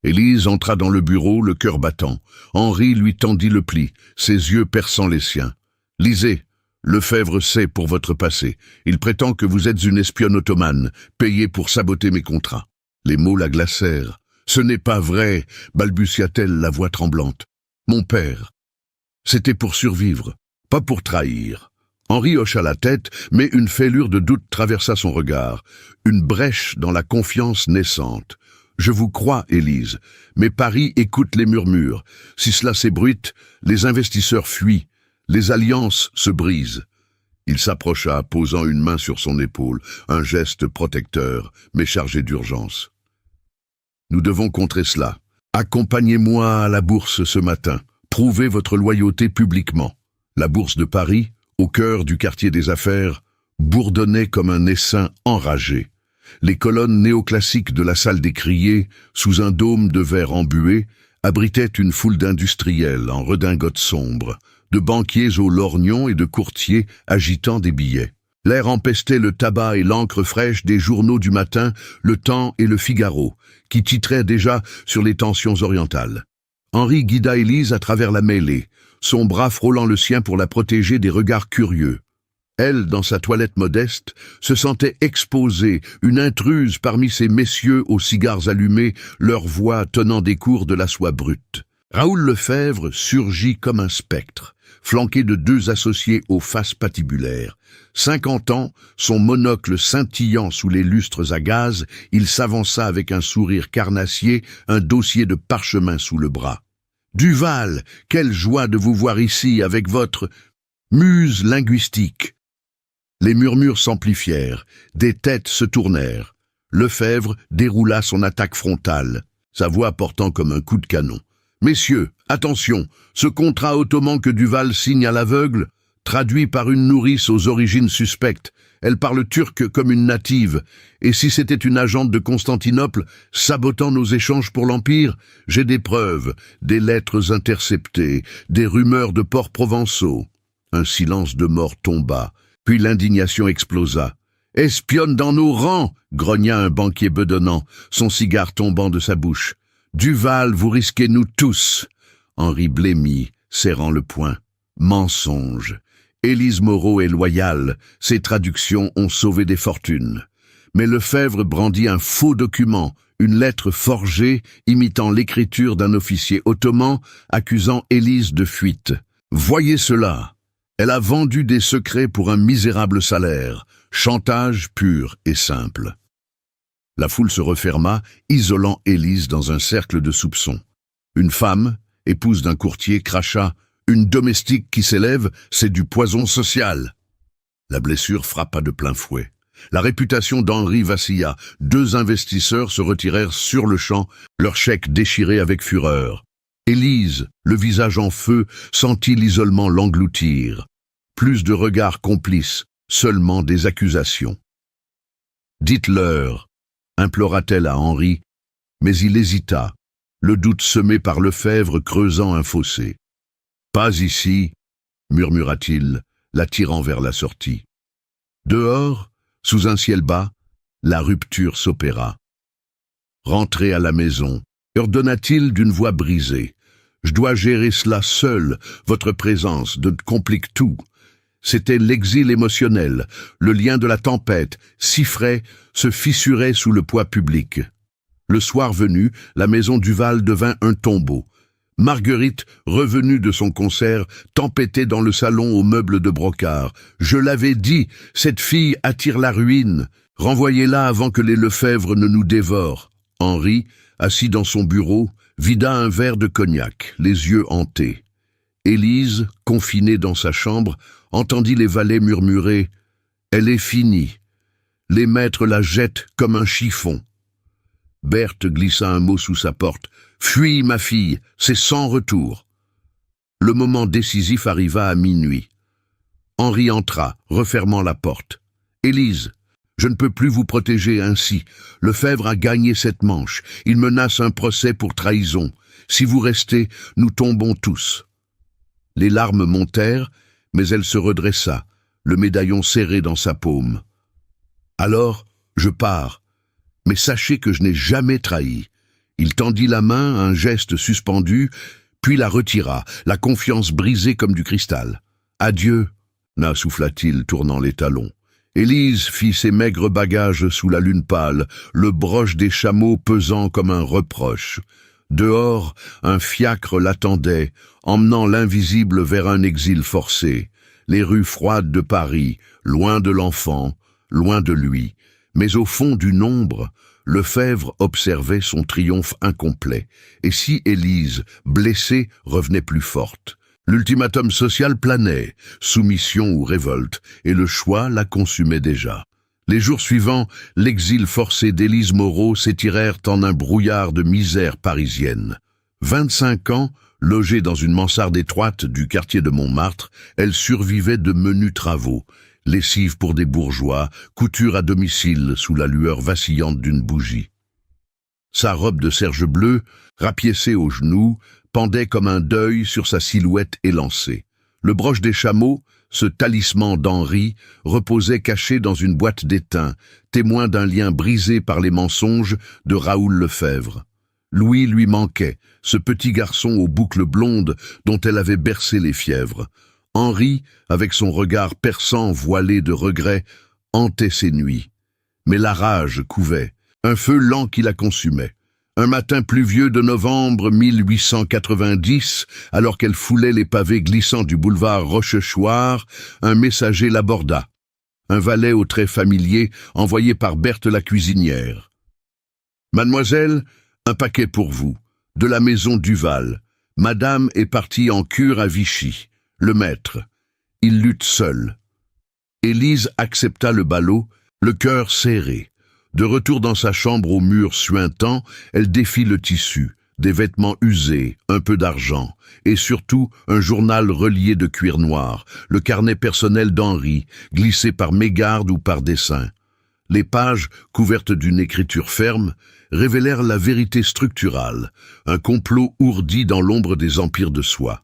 Élise entra dans le bureau, le cœur battant. Henri lui tendit le pli, ses yeux perçant les siens. « Lisez, Lefebvre sait pour votre passé. Il prétend que vous êtes une espionne ottomane, payée pour saboter mes contrats. » Les mots la glacèrent. « Ce n'est pas vrai, balbutia-t-elle, la voix tremblante. Mon père. C'était pour survivre, pas pour trahir. » Henri hocha la tête, mais une fêlure de doute traversa son regard. Une brèche dans la confiance naissante. « Je vous crois, Élise, mais Paris écoute les murmures. Si cela s'ébruite, les investisseurs fuient, les alliances se brisent. » Il s'approcha, posant une main sur son épaule, un geste protecteur, mais chargé d'urgence. « Nous devons contrer cela. Accompagnez-moi à la bourse ce matin. Prouvez votre loyauté publiquement. » La bourse de Paris, au cœur du quartier des affaires, bourdonnait comme un essaim enragé. Les colonnes néoclassiques de la salle des criers, sous un dôme de verre embué, abritaient une foule d'industriels en redingote sombre, de banquiers aux lorgnons et de courtiers agitant des billets. L'air empestait le tabac et l'encre fraîche des journaux du matin, Le Temps et Le Figaro, qui titraient déjà sur les tensions orientales. Henri guida Élise à travers la mêlée, son bras frôlant le sien pour la protéger des regards curieux. Elle, dans sa toilette modeste, se sentait exposée, une intruse parmi ces messieurs aux cigares allumés, leurs voix tenant des cours de la soie brute. Raoul Lefebvre surgit comme un spectre, flanqué de 2 associés aux faces patibulaires. 50 ans, son monocle scintillant sous les lustres à gaz, il s'avança avec un sourire carnassier, un dossier de parchemin sous le bras. « Duval, quelle joie de vous voir ici avec votre muse linguistique !» Les murmures s'amplifièrent, des têtes se tournèrent. Lefebvre déroula son attaque frontale, sa voix portant comme un coup de canon. « Messieurs, attention, ce contrat ottoman que Duval signe à l'aveugle, traduit par une nourrice aux origines suspectes. Elle parle turc comme une native, et si c'était une agente de Constantinople, sabotant nos échanges pour l'Empire, j'ai des preuves, des lettres interceptées, des rumeurs de ports provençaux. » Un silence de mort tomba. Puis l'indignation explosa. « Espionne dans nos rangs !» grogna un banquier bedonnant, son cigare tombant de sa bouche. « Duval, vous risquez nous tous !» Henri blêmit, serrant le poing. « Mensonge ! Élise Moreau est loyale, ses traductions ont sauvé des fortunes. » Mais Lefebvre brandit un faux document, une lettre forgée imitant l'écriture d'un officier ottoman accusant Élise de fuite. « Voyez cela !» Elle a vendu des secrets pour un misérable salaire, chantage pur et simple. La foule se referma, isolant Élise dans un cercle de soupçons. Une femme, épouse d'un courtier, cracha Une domestique qui s'élève, c'est du poison social. La blessure frappa de plein fouet. La réputation d'Henri vacilla. 2 investisseurs se retirèrent sur le champ, leur chèque déchiré avec fureur. Élise, le visage en feu, sentit l'isolement l'engloutir. Plus de regards complices, seulement des accusations. « Dites-leur » implora-t-elle à Henri, mais il hésita, le doute semé par Lefebvre creusant un fossé. « Pas ici » murmura-t-il, l'attirant vers la sortie. Dehors, sous un ciel bas, la rupture s'opéra. « Rentrez à la maison » ordonna-t-il d'une voix brisée. « Je dois gérer cela seul, votre présence complique tout. » C'était l'exil émotionnel, le lien de la tempête, si frais, se fissurait sous le poids public. Le soir venu, la maison Duval devint un tombeau. Marguerite, revenue de son concert, tempêtait dans le salon aux meubles de brocart. « Je l'avais dit, cette fille attire la ruine. Renvoyez-la avant que les Lefebvre ne nous dévorent. » Henri, assis dans son bureau, vida un verre de cognac, les yeux hantés. Élise, confinée dans sa chambre, entendit les valets murmurer « Elle est finie ». Les maîtres la jettent comme un chiffon. Berthe glissa un mot sous sa porte. « Fuis, ma fille, c'est sans retour ». Le moment décisif arriva à minuit. Henri entra, refermant la porte. « Élise, je ne peux plus vous protéger ainsi. Lefebvre a gagné cette manche. Il menace un procès pour trahison. Si vous restez, nous tombons tous. » Les larmes montèrent, mais elle se redressa, le médaillon serré dans sa paume. « Alors, je pars. Mais sachez que je n'ai jamais trahi. » Il tendit la main, un geste suspendu, puis la retira, la confiance brisée comme du cristal. « Adieu » souffla-t-il, tournant les talons. Élise fit ses maigres bagages sous la lune pâle, le broche des chameaux pesant comme un reproche. Dehors, un fiacre l'attendait, emmenant l'invisible vers un exil forcé. Les rues froides de Paris, loin de l'enfant, loin de lui. Mais au fond du nombre, Lefebvre observait son triomphe incomplet. Et si Élise, blessée, revenait plus forte? L'ultimatum social planait, soumission ou révolte, et le choix la consumait déjà. Les jours suivants, l'exil forcé d'Élise Moreau s'étirèrent en un brouillard de misère parisienne. 25 ans, logée dans une mansarde étroite du quartier de Montmartre, elle survivait de menus travaux. Lessive pour des bourgeois, couture à domicile sous la lueur vacillante d'une bougie. Sa robe de serge bleue, rapiécée aux genoux, pendait comme un deuil sur sa silhouette élancée. Le broche des chameaux, ce talisman d'Henri, reposait caché dans une boîte d'étain, témoin d'un lien brisé par les mensonges de Raoul Lefebvre. Louis lui manquait, ce petit garçon aux boucles blondes dont elle avait bercé les fièvres. Henri, avec son regard perçant voilé de regret, hantait ses nuits. Mais la rage couvait, un feu lent qui la consumait. Un matin pluvieux de novembre 1890, alors qu'elle foulait les pavés glissants du boulevard Rochechouart, un messager l'aborda. Un valet aux traits familiers, envoyé par Berthe la cuisinière. « Mademoiselle, un paquet pour vous, de la maison Duval. Madame est partie en cure à Vichy. Le maître. Il lutte seul. » Élise accepta le ballot, le cœur serré. De retour dans sa chambre aux murs suintants, elle défit le tissu, des vêtements usés, un peu d'argent, et surtout un journal relié de cuir noir, le carnet personnel d'Henri, glissé par mégarde ou par dessin. Les pages, couvertes d'une écriture ferme, révélèrent la vérité structurale, un complot ourdi dans l'ombre des empires de soi.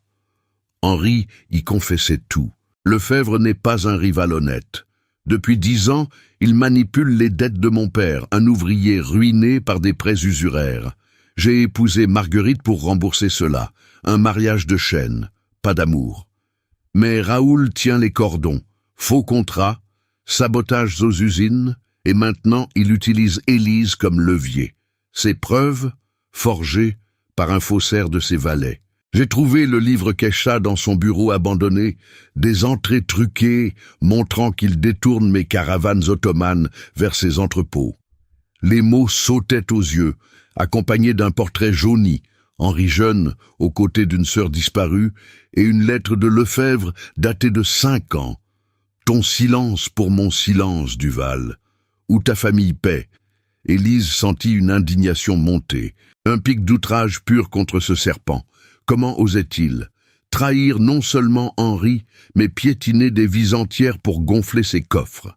Henri y confessait tout. Lefebvre n'est pas un rival honnête. Depuis 10 ans, il manipule les dettes de mon père, un ouvrier ruiné par des prêts usuraires. J'ai épousé Marguerite pour rembourser cela. Un mariage de chaîne, pas d'amour. Mais Raoul tient les cordons. Faux contrats, sabotages aux usines, et maintenant il utilise Élise comme levier. Ses preuves, forgées par un faussaire de ses valets. J'ai trouvé le livre Kesha dans son bureau abandonné, des entrées truquées montrant qu'il détourne mes caravanes ottomanes vers ses entrepôts. Les mots sautaient aux yeux, accompagnés d'un portrait jauni, Henri jeune, aux côtés d'une sœur disparue, et une lettre de Lefebvre datée de 5 ans. Ton silence pour mon silence, Duval. Où ta famille paie. Élise sentit une indignation monter, un pic d'outrage pur contre ce serpent. Comment osait-il trahir non seulement Henri, mais piétiner des vies entières pour gonfler ses coffres?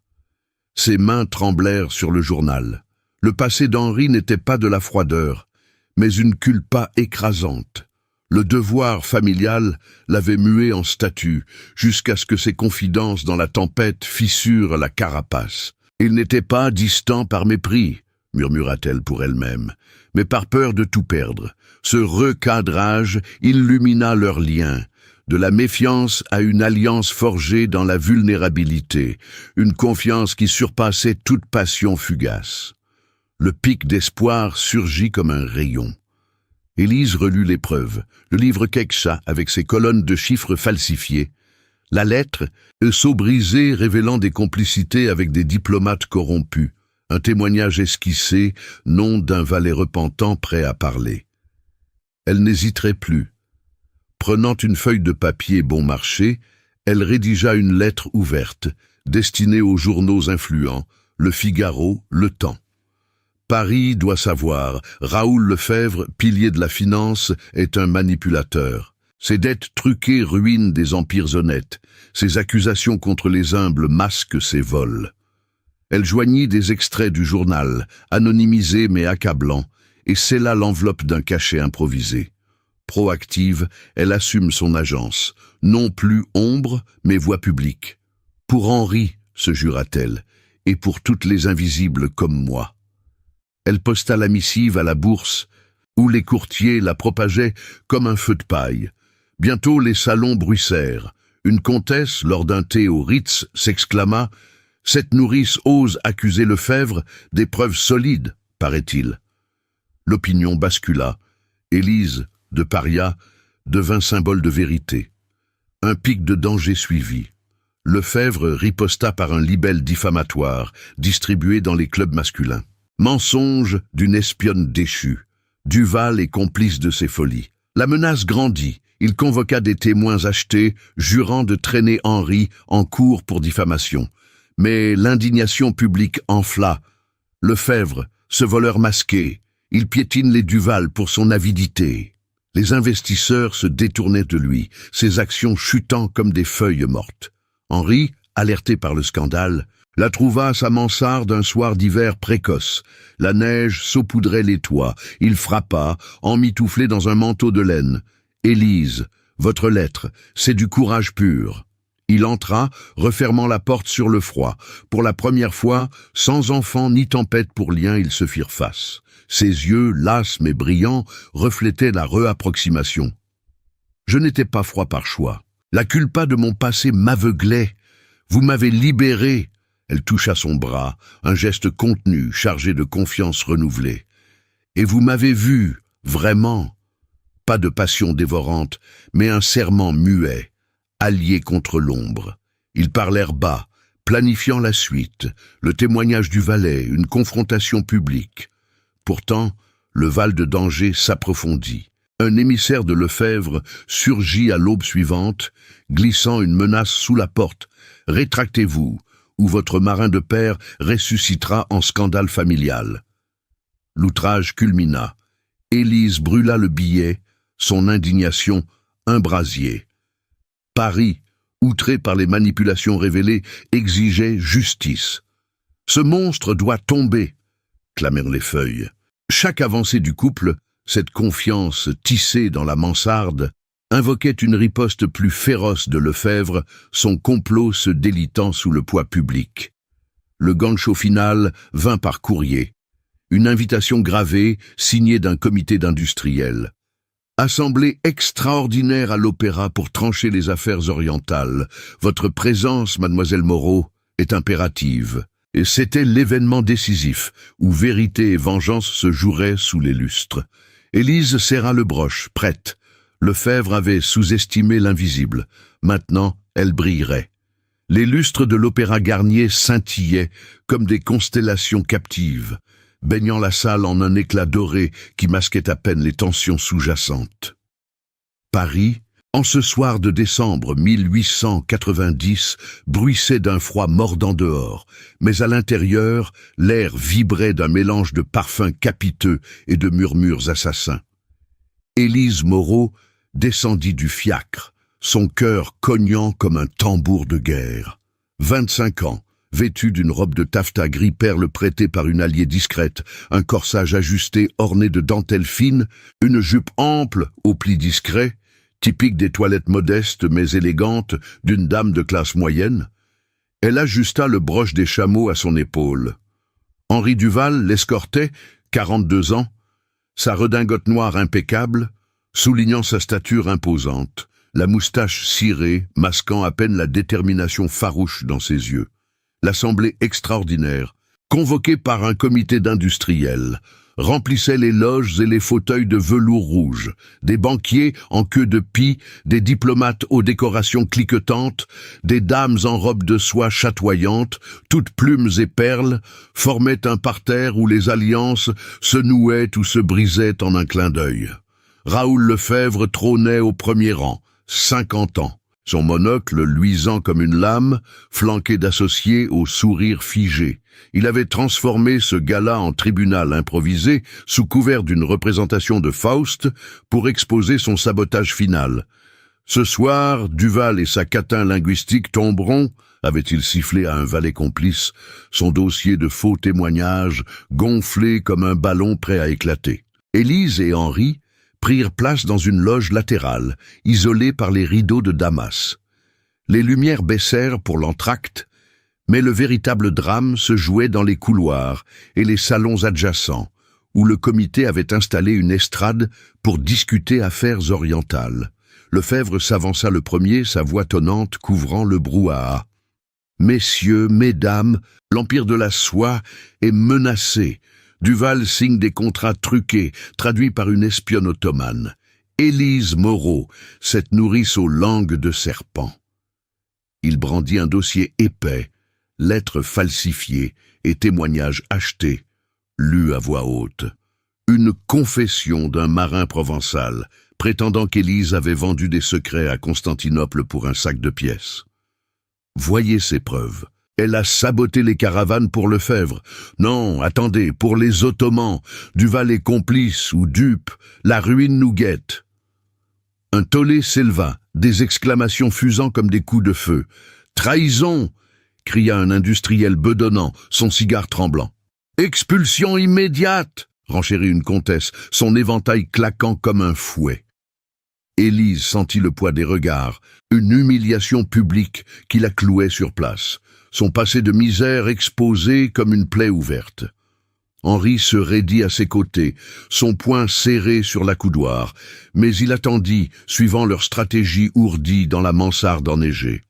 Ses mains tremblèrent sur le journal. Le passé d'Henri n'était pas de la froideur, mais une culpa écrasante. Le devoir familial l'avait mué en statue, jusqu'à ce que ses confidences dans la tempête fissurent la carapace. Il n'était pas distant par mépris, murmura-t-elle pour elle-même, mais par peur de tout perdre. Ce recadrage illumina leurs liens, de la méfiance à une alliance forgée dans la vulnérabilité, une confiance qui surpassait toute passion fugace. Le pic d'espoir surgit comme un rayon. Élise relut l'épreuve, le livre Quexa avec ses colonnes de chiffres falsifiés, la lettre, sceau brisé révélant des complicités avec des diplomates corrompus, un témoignage esquissé, nom d'un valet repentant prêt à parler. Elle n'hésiterait plus. Prenant une feuille de papier bon marché, elle rédigea une lettre ouverte, destinée aux journaux influents, Le Figaro, Le Temps. Paris doit savoir, Raoul Lefebvre, pilier de la finance, est un manipulateur. Ses dettes truquées ruinent des empires honnêtes. Ses accusations contre les humbles masquent ses vols. Elle joignit des extraits du journal, anonymisés mais accablants, et scella l'enveloppe d'un cachet improvisé. Proactive, elle assume son agence, non plus ombre, mais voix publique. Pour Henri, se jura-t-elle, et pour toutes les invisibles comme moi. Elle posta la missive à la bourse, où les courtiers la propageaient comme un feu de paille. Bientôt les salons bruissèrent. Une comtesse, lors d'un thé au Ritz, s'exclama « Cette nourrice ose accuser Lefebvre des preuves solides, paraît-il. » L'opinion bascula. Élise, de paria, devint symbole de vérité. Un pic de danger suivit. Lefebvre riposta par un libelle diffamatoire, distribué dans les clubs masculins. Mensonge d'une espionne déchue. Duval est complice de ses folies. La menace grandit. Il convoqua des témoins achetés, jurant de traîner Henri en cour pour diffamation. Mais l'indignation publique enfla. Lefebvre, ce voleur masqué, il piétine les Duval pour son avidité. Les investisseurs se détournaient de lui, ses actions chutant comme des feuilles mortes. Henri, alerté par le scandale, la trouva à sa mansarde un soir d'hiver précoce. La neige saupoudrait les toits. Il frappa, emmitouflé dans un manteau de laine. « Élise, votre lettre, c'est du courage pur. » Il entra, refermant la porte sur le froid. Pour la première fois, sans enfant ni tempête pour lien, ils se firent face. Ses yeux, lasses mais brillants, reflétaient la réapproximation. « Je n'étais pas froid par choix. La culpa de mon passé m'aveuglait. Vous m'avez libéré. » Elle toucha son bras, un geste contenu, chargé de confiance renouvelée. « Et vous m'avez vu, vraiment. » Pas de passion dévorante, mais un serment muet, allié contre l'ombre. Ils parlèrent bas, planifiant la suite, le témoignage du valet, une confrontation publique. Pourtant, le val de danger s'approfondit. Un émissaire de Lefebvre surgit à l'aube suivante, glissant une menace sous la porte. « Rétractez-vous, ou votre marin de père ressuscitera en scandale familial. » L'outrage culmina. Élise brûla le billet, son indignation un brasier. Paris, outré par les manipulations révélées, exigeait justice. « Ce monstre doit tomber !» clamèrent les feuilles. Chaque avancée du couple, cette confiance tissée dans la mansarde, invoquait une riposte plus féroce de Lefebvre, son complot se délitant sous le poids public. Le gancho final vint par courrier. Une invitation gravée, signée d'un comité d'industriels. Assemblée extraordinaire à l'opéra pour trancher les affaires orientales. Votre présence, mademoiselle Moreau, est impérative. Et c'était l'événement décisif, où vérité et vengeance se joueraient sous les lustres. Élise serra le broche, prête. Lefebvre avait sous-estimé l'invisible. Maintenant, elle brillerait. Les lustres de l'opéra Garnier scintillaient comme des constellations captives. baignant la salle en un éclat doré qui masquait à peine les tensions sous-jacentes. Paris, en ce soir de décembre 1890, bruissait d'un froid mordant dehors, mais à l'intérieur, l'air vibrait d'un mélange de parfums capiteux et de murmures assassins. Élise Moreau descendit du fiacre, son cœur cognant comme un tambour de guerre. 25 ans, vêtue d'une robe de taffetas gris perle prêtée par une alliée discrète, un corsage ajusté orné de dentelles fines, une jupe ample aux plis discrets, typique des toilettes modestes mais élégantes d'une dame de classe moyenne, elle ajusta le broche des chameaux à son épaule. Henri Duval l'escortait, 42 ans, sa redingote noire impeccable, soulignant sa stature imposante, la moustache cirée, masquant à peine la détermination farouche dans ses yeux. L'assemblée extraordinaire, convoquée par un comité d'industriels, remplissait les loges et les fauteuils de velours rouge, des banquiers en queue de pie, des diplomates aux décorations cliquetantes, des dames en robes de soie chatoyantes, toutes plumes et perles, formaient un parterre où les alliances se nouaient ou se brisaient en un clin d'œil. Raoul Lefebvre trônait au premier rang, 50 ans. Son monocle, luisant comme une lame, flanqué d'associés au sourire figé. Il avait transformé ce gala en tribunal improvisé, sous couvert d'une représentation de Faust, pour exposer son sabotage final. Ce soir, Duval et sa catin linguistique tomberont, avait-il sifflé à un valet complice, son dossier de faux témoignages gonflé comme un ballon prêt à éclater. Élise et Henri prirent place dans une loge latérale, isolée par les rideaux de Damas. Les lumières baissèrent pour l'entr'acte, mais le véritable drame se jouait dans les couloirs et les salons adjacents, où le comité avait installé une estrade pour discuter affaires orientales. Lefebvre s'avança le premier, sa voix tonnante couvrant le brouhaha. « Messieurs, mesdames, l'empire de la soie est menacé. » Duval signe des contrats truqués, traduits par une espionne ottomane. Élise Moreau, cette nourrice aux langues de serpent. Il brandit un dossier épais, lettres falsifiées et témoignages achetés, lus à voix haute. Une confession d'un marin provençal, prétendant qu'Élise avait vendu des secrets à Constantinople pour un sac de pièces. Voyez ces preuves. Elle a saboté les caravanes pour Lefebvre. Non, attendez, pour les Ottomans, Duval est complice ou dupe, la ruine nous guette. Un tollé s'éleva, des exclamations fusant comme des coups de feu. « Trahison !» cria un industriel bedonnant, son cigare tremblant. « Expulsion immédiate !» renchérit une comtesse, son éventail claquant comme un fouet. Élise sentit le poids des regards, une humiliation publique qui la clouait sur place. Son passé de misère exposé comme une plaie ouverte. Henri se raidit à ses côtés, son poing serré sur l'accoudoir, mais il attendit, suivant leur stratégie ourdie dans la mansarde enneigée.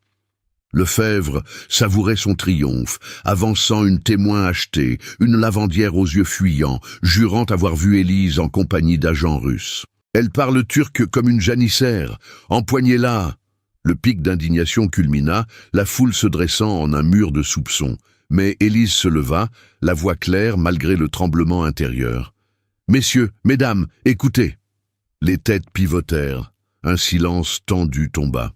Lefebvre savourait son triomphe, avançant une témoin achetée, une lavandière aux yeux fuyants, jurant avoir vu Élise en compagnie d'agents russes. « Elle parle turc comme une janissaire, empoignez-la !» Le pic d'indignation culmina, la foule se dressant en un mur de soupçons. Mais Élise se leva, la voix claire malgré le tremblement intérieur. « Messieurs, mesdames, écoutez !» Les têtes pivotèrent, un silence tendu tomba.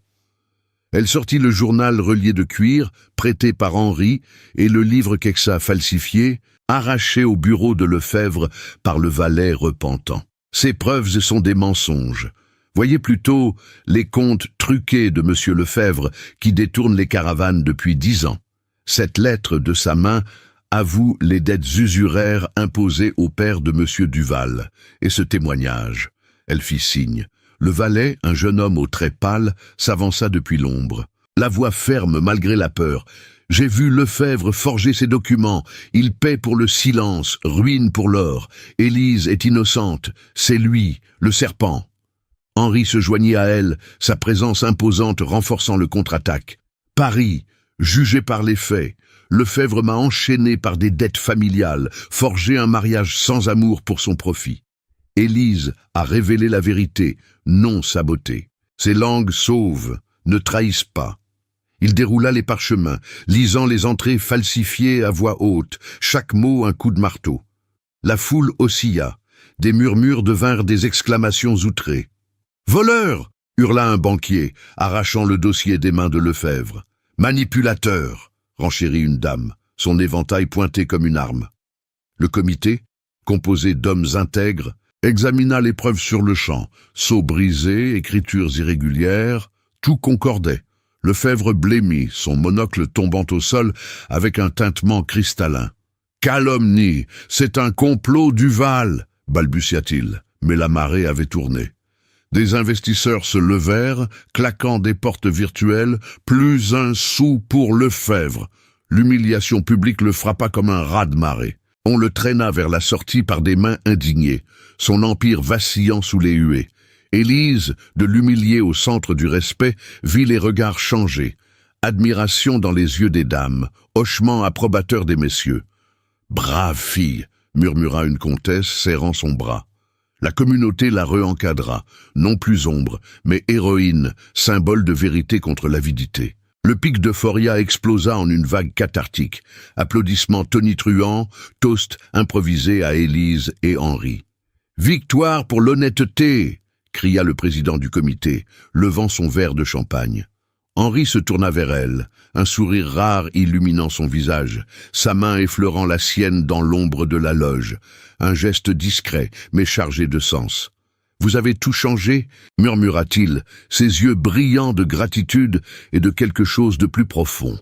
Elle sortit le journal relié de cuir, prêté par Henri, et le livre qu'Exa falsifié, arraché au bureau de Lefebvre par le valet repentant. Ces preuves sont des mensonges. Voyez plutôt les comptes truqués de M. Lefebvre qui détournent les caravanes depuis 10 ans. Cette lettre de sa main avoue les dettes usuraires imposées au père de M. Duval. Et ce témoignage, elle fit signe. Le valet, un jeune homme aux traits pâles, s'avança depuis l'ombre. La voix ferme malgré la peur. « J'ai vu Lefebvre forger ses documents. Il paie pour le silence, ruine pour l'or. Élise est innocente. C'est lui, le serpent. » Henri se joignit à elle, sa présence imposante renforçant le contre-attaque. « Paris, jugé par les faits. Lefebvre m'a enchaîné par des dettes familiales, forgé un mariage sans amour pour son profit. Élise a révélé la vérité, non sabotée. Ses langues sauves ne trahissent pas. » Il déroula les parchemins, lisant les entrées falsifiées à voix haute, chaque mot un coup de marteau. La foule oscilla. Des murmures devinrent des exclamations outrées. « Voleur !» hurla un banquier, arrachant le dossier des mains de Lefebvre. « Manipulateur !» renchérit une dame, son éventail pointé comme une arme. Le comité, composé d'hommes intègres, examina les preuves sur le champ. Sceaux brisés, écritures irrégulières, tout concordait. Lefebvre blêmit, son monocle tombant au sol avec un tintement cristallin. « Calomnie, c'est un complot Duval !» balbutia-t-il, mais la marée avait tourné. Des investisseurs se levèrent, claquant des portes virtuelles, plus un sou pour Lefebvre. L'humiliation publique le frappa comme un raz-de-marée. On le traîna vers la sortie par des mains indignées, son empire vacillant sous les huées. Élise, de l'humilier au centre du respect, vit les regards changer. Admiration dans les yeux des dames, hochement approbateur des messieurs. « Brave fille !» murmura une comtesse, serrant son bras. La communauté la re-encadra, non plus ombre, mais héroïne, symbole de vérité contre l'avidité. Le pic d'euphoria explosa en une vague cathartique. Applaudissements tonitruants, toasts improvisés à Élise et Henri. « Victoire pour l'honnêteté !» cria le président du comité, levant son verre de champagne. Henri se tourna vers elle, un sourire rare illuminant son visage, sa main effleurant la sienne dans l'ombre de la loge, un geste discret mais chargé de sens. « Vous avez tout changé ?» murmura-t-il, ses yeux brillants de gratitude et de quelque chose de plus profond.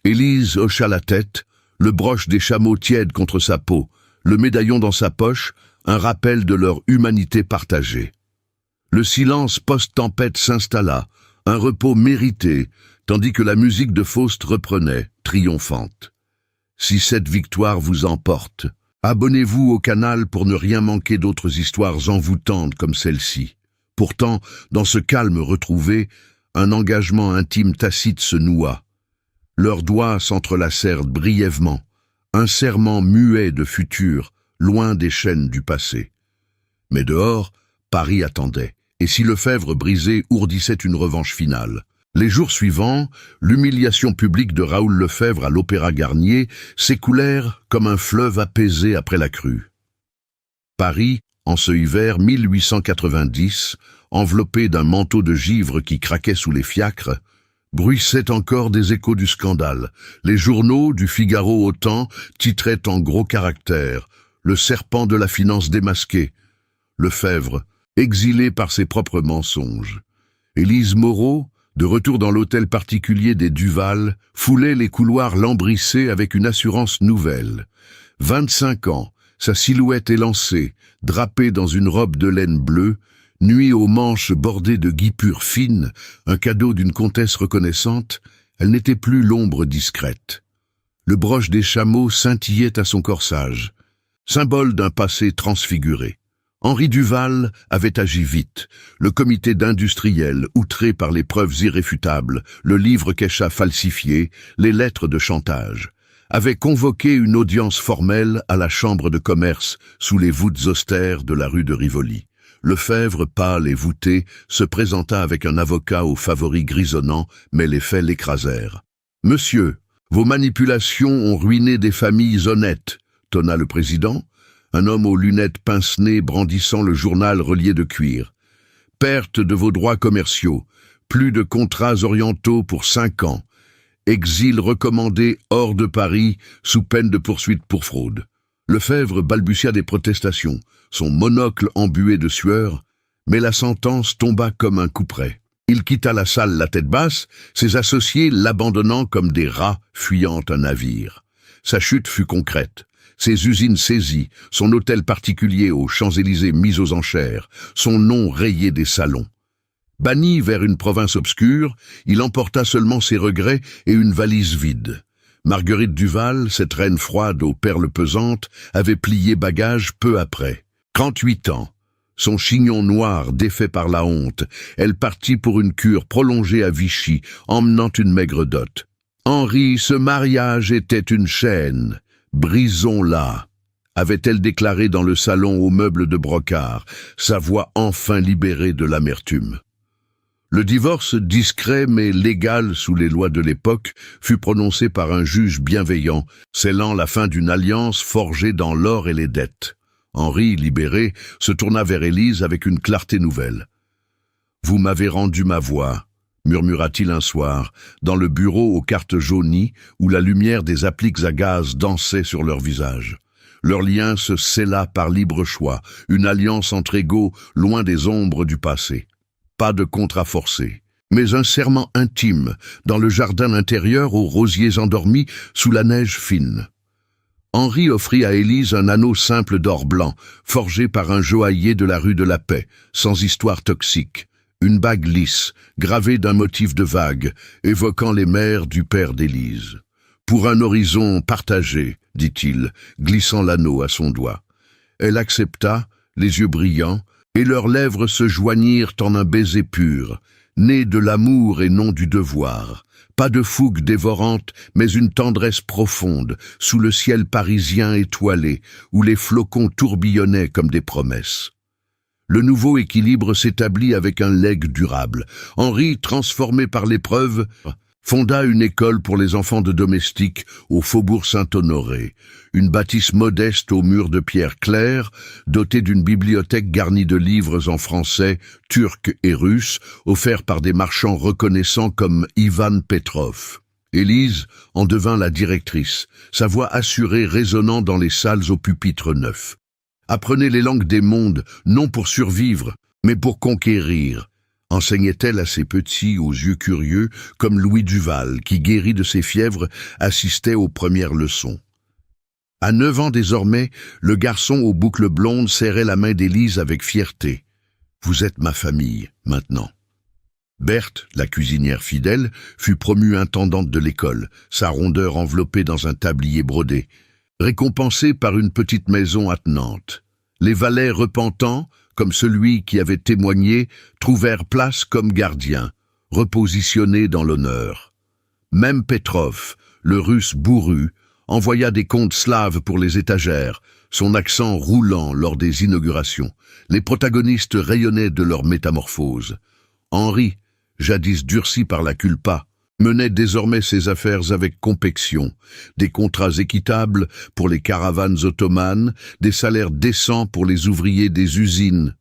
Élise hocha la tête, le broche des chameaux tiède contre sa peau, le médaillon dans sa poche, un rappel de leur humanité partagée. Le silence post-tempête s'installa, un repos mérité, tandis que la musique de Faust reprenait, triomphante. Si cette victoire vous emporte, abonnez-vous au canal pour ne rien manquer d'autres histoires envoûtantes comme celle-ci. Pourtant, dans ce calme retrouvé, un engagement intime tacite se noua. Leurs doigts s'entrelacèrent brièvement, un serment muet de futur, loin des chaînes du passé. Mais dehors, Paris attendait. Et si Lefebvre brisé ourdissait une revanche finale. Les jours suivants, l'humiliation publique de Raoul Lefebvre à l'Opéra Garnier s'écoulèrent comme un fleuve apaisé après la crue. Paris, en ce hiver 1890, enveloppé d'un manteau de givre qui craquait sous les fiacres, bruissait encore des échos du scandale. Les journaux, du Figaro au Temps, titraient en gros caractères « Le serpent de la finance démasqué ». Lefebvre, exilé par ses propres mensonges. Élise Moreau, de retour dans l'hôtel particulier des Duval, foulait les couloirs lambrissés avec une assurance nouvelle. 25 ans, sa silhouette élancée, drapée dans une robe de laine bleue, nuit aux manches bordées de guipures fines, un cadeau d'une comtesse reconnaissante, elle n'était plus l'ombre discrète. Le broche des chameaux scintillait à son corsage, symbole d'un passé transfiguré. Henri Duval avait agi vite. Le comité d'industriels, outré par les preuves irréfutables, le livre Caichat falsifié, les lettres de chantage, avait convoqué une audience formelle à la chambre de commerce sous les voûtes austères de la rue de Rivoli. Lefebvre, pâle et voûté, se présenta avec un avocat aux favoris grisonnants, mais les faits l'écrasèrent. « Monsieur, vos manipulations ont ruiné des familles honnêtes », tonna le président, un homme aux lunettes pince-nez brandissant le journal relié de cuir. « Perte de vos droits commerciaux, plus de contrats orientaux pour 5 ans, exil recommandé hors de Paris sous peine de poursuite pour fraude. » Lefebvre balbutia des protestations, son monocle embué de sueur, mais la sentence tomba comme un couperet. Il quitta la salle la tête basse, ses associés l'abandonnant comme des rats fuyant un navire. Sa chute fut concrète. Ses usines saisies, son hôtel particulier aux Champs-Élysées mis aux enchères, son nom rayé des salons. Banni vers une province obscure, il emporta seulement ses regrets et une valise vide. Marguerite Duval, cette reine froide aux perles pesantes, avait plié bagage peu après. 38 ans. Son chignon noir défait par la honte, elle partit pour une cure prolongée à Vichy, emmenant une maigre dot. Henri, ce mariage était une chaîne. Brisons-la, avait-elle déclaré dans le salon aux meubles de brocart, sa voix enfin libérée de l'amertume. Le divorce, discret mais légal sous les lois de l'époque, fut prononcé par un juge bienveillant, scellant la fin d'une alliance forgée dans l'or et les dettes. Henri, libéré, se tourna vers Élise avec une clarté nouvelle. « Vous m'avez rendu ma voix », murmura-t-il un soir, dans le bureau aux cartes jaunies où la lumière des appliques à gaz dansait sur leurs visages. Leur lien se scella par libre choix, une alliance entre égaux loin des ombres du passé. Pas de contrat forcé, mais un serment intime dans le jardin intérieur aux rosiers endormis sous la neige fine. Henri offrit à Élise un anneau simple d'or blanc, forgé par un joaillier de la rue de la Paix, sans histoire toxique. Une bague lisse, gravée d'un motif de vague, évoquant les mers du père d'Élise. « Pour un horizon partagé », dit-il, glissant l'anneau à son doigt. Elle accepta, les yeux brillants, et leurs lèvres se joignirent en un baiser pur, né de l'amour et non du devoir. Pas de fougue dévorante, mais une tendresse profonde, sous le ciel parisien étoilé, où les flocons tourbillonnaient comme des promesses. Le nouveau équilibre s'établit avec un legs durable. Henri, transformé par l'épreuve, fonda une école pour les enfants de domestiques au faubourg Saint-Honoré, une bâtisse modeste aux murs de pierre claire, dotée d'une bibliothèque garnie de livres en français, turc et russe, offerts par des marchands reconnaissants comme Ivan Petrov. Élise en devint la directrice, sa voix assurée résonnant dans les salles aux pupitres neufs. Apprenez les langues des mondes, non pour survivre, mais pour conquérir, enseignait-elle à ses petits aux yeux curieux, comme Louis Duval, qui, guéri de ses fièvres, assistait aux premières leçons. À 9 ans désormais, le garçon aux boucles blondes serrait la main d'Élise avec fierté. « Vous êtes ma famille, maintenant. » Berthe, la cuisinière fidèle, fut promue intendante de l'école, sa rondeur enveloppée dans un tablier brodé, récompensée par une petite maison attenante. Les valets repentants, comme celui qui avait témoigné, trouvèrent place comme gardiens, repositionnés dans l'honneur. Même Petrov, le russe bourru, envoya des contes slaves pour les étagères, son accent roulant lors des inaugurations. Les protagonistes rayonnaient de leur métamorphose. Henri, jadis durci par la culpa, menait désormais ses affaires avec complexion, des contrats équitables pour les caravanes ottomanes, des salaires décents pour les ouvriers des usines.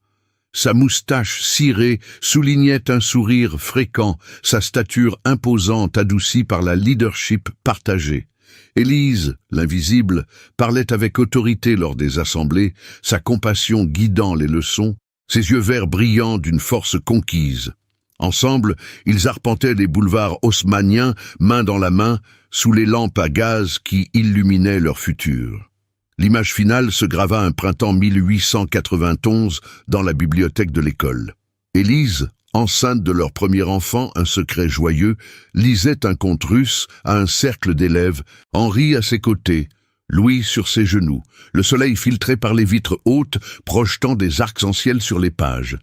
Sa moustache cirée soulignait un sourire fréquent, sa stature imposante adoucie par la leadership partagée. Élise, l'invisible, parlait avec autorité lors des assemblées, sa compassion guidant les leçons, ses yeux verts brillants d'une force conquise. Ensemble, ils arpentaient les boulevards haussmanniens, main dans la main, sous les lampes à gaz qui illuminaient leur futur. L'image finale se grava un printemps 1891 dans la bibliothèque de l'école. Élise, enceinte de leur premier enfant, un secret joyeux, lisait un conte russe à un cercle d'élèves, Henri à ses côtés, Louis sur ses genoux, le soleil filtré par les vitres hautes, projetant des arcs-en-ciel sur les pages.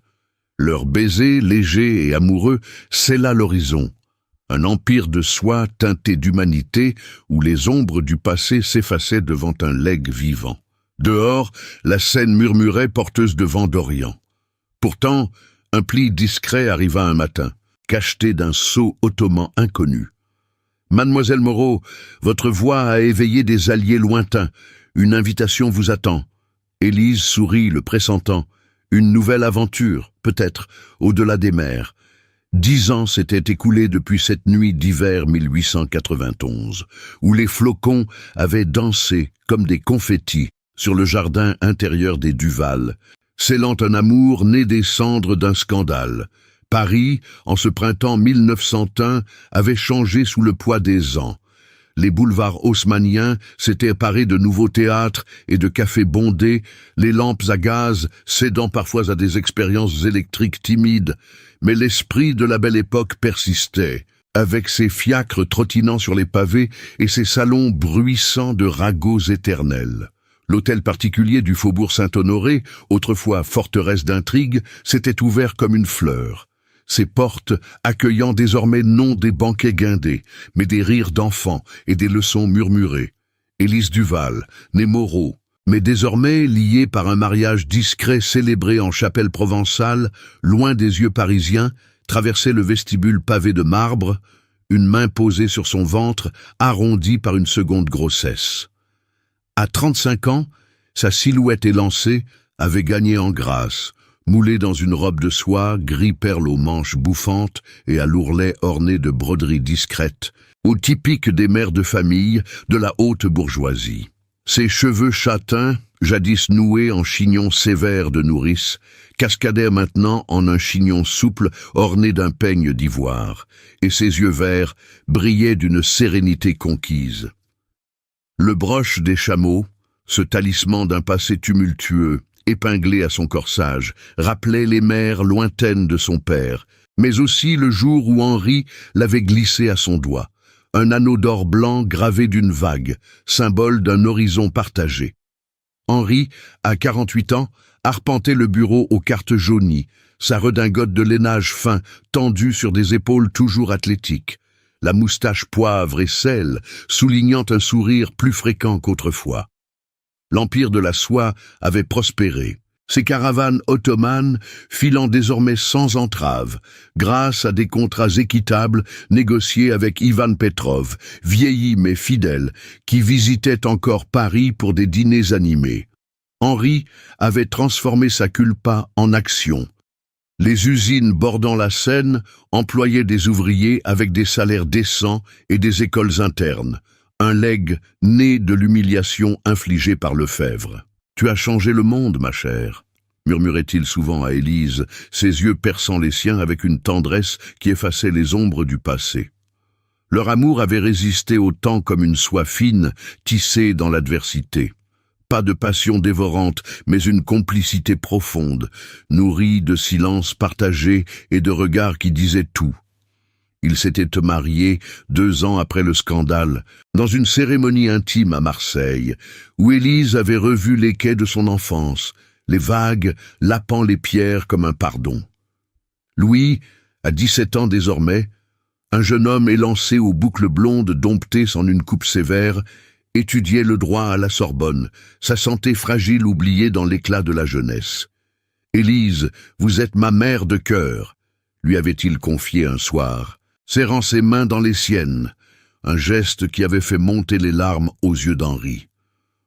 Leur baiser, léger et amoureux, scella l'horizon. Un empire de soie teinté d'humanité où les ombres du passé s'effaçaient devant un legs vivant. Dehors, la Seine murmurait porteuse de vent d'Orient. Pourtant, un pli discret arriva un matin, cacheté d'un sceau ottoman inconnu. « Mademoiselle Moreau, votre voix a éveillé des alliés lointains. Une invitation vous attend. » Élise sourit, le pressentant. Une nouvelle aventure, peut-être, au-delà des mers. 10 ans s'étaient écoulés depuis cette nuit d'hiver 1891, où les flocons avaient dansé comme des confettis sur le jardin intérieur des Duval, scellant un amour né des cendres d'un scandale. Paris, en ce printemps 1901, avait changé sous le poids des ans. Les boulevards haussmanniens s'étaient parés de nouveaux théâtres et de cafés bondés, les lampes à gaz cédant parfois à des expériences électriques timides, mais l'esprit de la belle époque persistait, avec ses fiacres trottinant sur les pavés et ses salons bruissants de ragots éternels. L'hôtel particulier du faubourg Saint-Honoré, autrefois forteresse d'intrigue, s'était ouvert comme une fleur. Ses portes accueillant désormais non des banquets guindés, mais des rires d'enfants et des leçons murmurées. Élise Duval, née Moreau, mais désormais liée par un mariage discret célébré en chapelle provençale, loin des yeux parisiens, traversait le vestibule pavé de marbre, une main posée sur son ventre, arrondi par une seconde grossesse. À 35 ans, Sa silhouette élancée avait gagné en grâce, moulé dans une robe de soie, gris perle aux manches bouffantes et à l'ourlet orné de broderies discrètes, au typique des mères de famille de la haute bourgeoisie. Ses cheveux châtains, jadis noués en chignon sévère de nourrice, cascadaient maintenant en un chignon souple orné d'un peigne d'ivoire, et ses yeux verts brillaient d'une sérénité conquise. Le broche des chameaux, ce talisman d'un passé tumultueux, épinglé à son corsage, rappelait les mers lointaines de son père, mais aussi le jour où Henri l'avait glissé à son doigt, un anneau d'or blanc gravé d'une vague, symbole d'un horizon partagé. Henri, à 48 ans, arpentait le bureau aux cartes jaunies, sa redingote de lainage fin tendue sur des épaules toujours athlétiques, la moustache poivre et sel soulignant un sourire plus fréquent qu'autrefois. L'empire de la soie avait prospéré, ses caravanes ottomanes filant désormais sans entrave, grâce à des contrats équitables négociés avec Ivan Petrov, vieilli mais fidèle, qui visitait encore Paris pour des dîners animés. Henri avait transformé sa culpa en action. Les usines bordant la Seine employaient des ouvriers avec des salaires décents et des écoles internes, un legs né de l'humiliation infligée par Lefebvre. « Tu as changé le monde, ma chère », murmurait-il souvent à Élise, ses yeux perçant les siens avec une tendresse qui effaçait les ombres du passé. Leur amour avait résisté au temps comme une soie fine tissée dans l'adversité. Pas de passion dévorante, mais une complicité profonde, nourrie de silences partagés et de regards qui disaient tout. Ils s'étaient mariés 2 ans après le scandale, dans une cérémonie intime à Marseille, où Élise avait revu les quais de son enfance, les vagues lapant les pierres comme un pardon. Louis, à 17 ans désormais, un jeune homme élancé aux boucles blondes domptées en une coupe sévère, étudiait le droit à la Sorbonne, sa santé fragile oubliée dans l'éclat de la jeunesse. « Élise, vous êtes ma mère de cœur », lui avait-il confié un soir, serrant ses mains dans les siennes, un geste qui avait fait monter les larmes aux yeux d'Henri.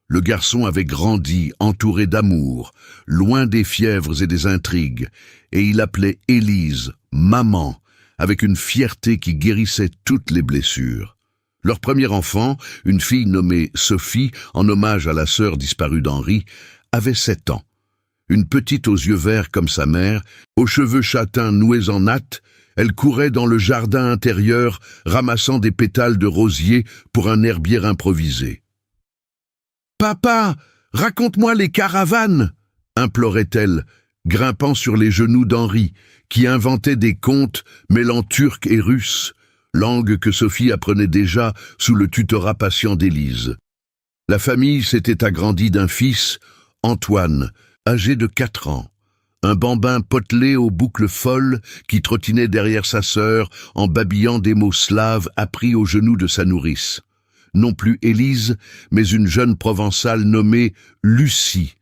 Le garçon avait grandi, entouré d'amour, loin des fièvres et des intrigues, et il appelait Élise « maman », avec une fierté qui guérissait toutes les blessures. Leur premier enfant, une fille nommée Sophie, en hommage à la sœur disparue d'Henri, avait 7 ans. Une petite aux yeux verts comme sa mère, aux cheveux châtains noués en natte, elle courait dans le jardin intérieur, ramassant des pétales de rosier pour un herbier improvisé. « Papa, raconte-moi les caravanes !» implorait-elle, grimpant sur les genoux d'Henri, qui inventait des contes mêlant turc et russe, langue que Sophie apprenait déjà sous le tutorat patient d'Élise. La famille s'était agrandie d'un fils, Antoine, âgé de 4 ans. Un bambin potelé aux boucles folles qui trottinait derrière sa sœur en babillant des mots slaves appris aux genoux de sa nourrice. Non plus Élise, mais une jeune provençale nommée Lucie,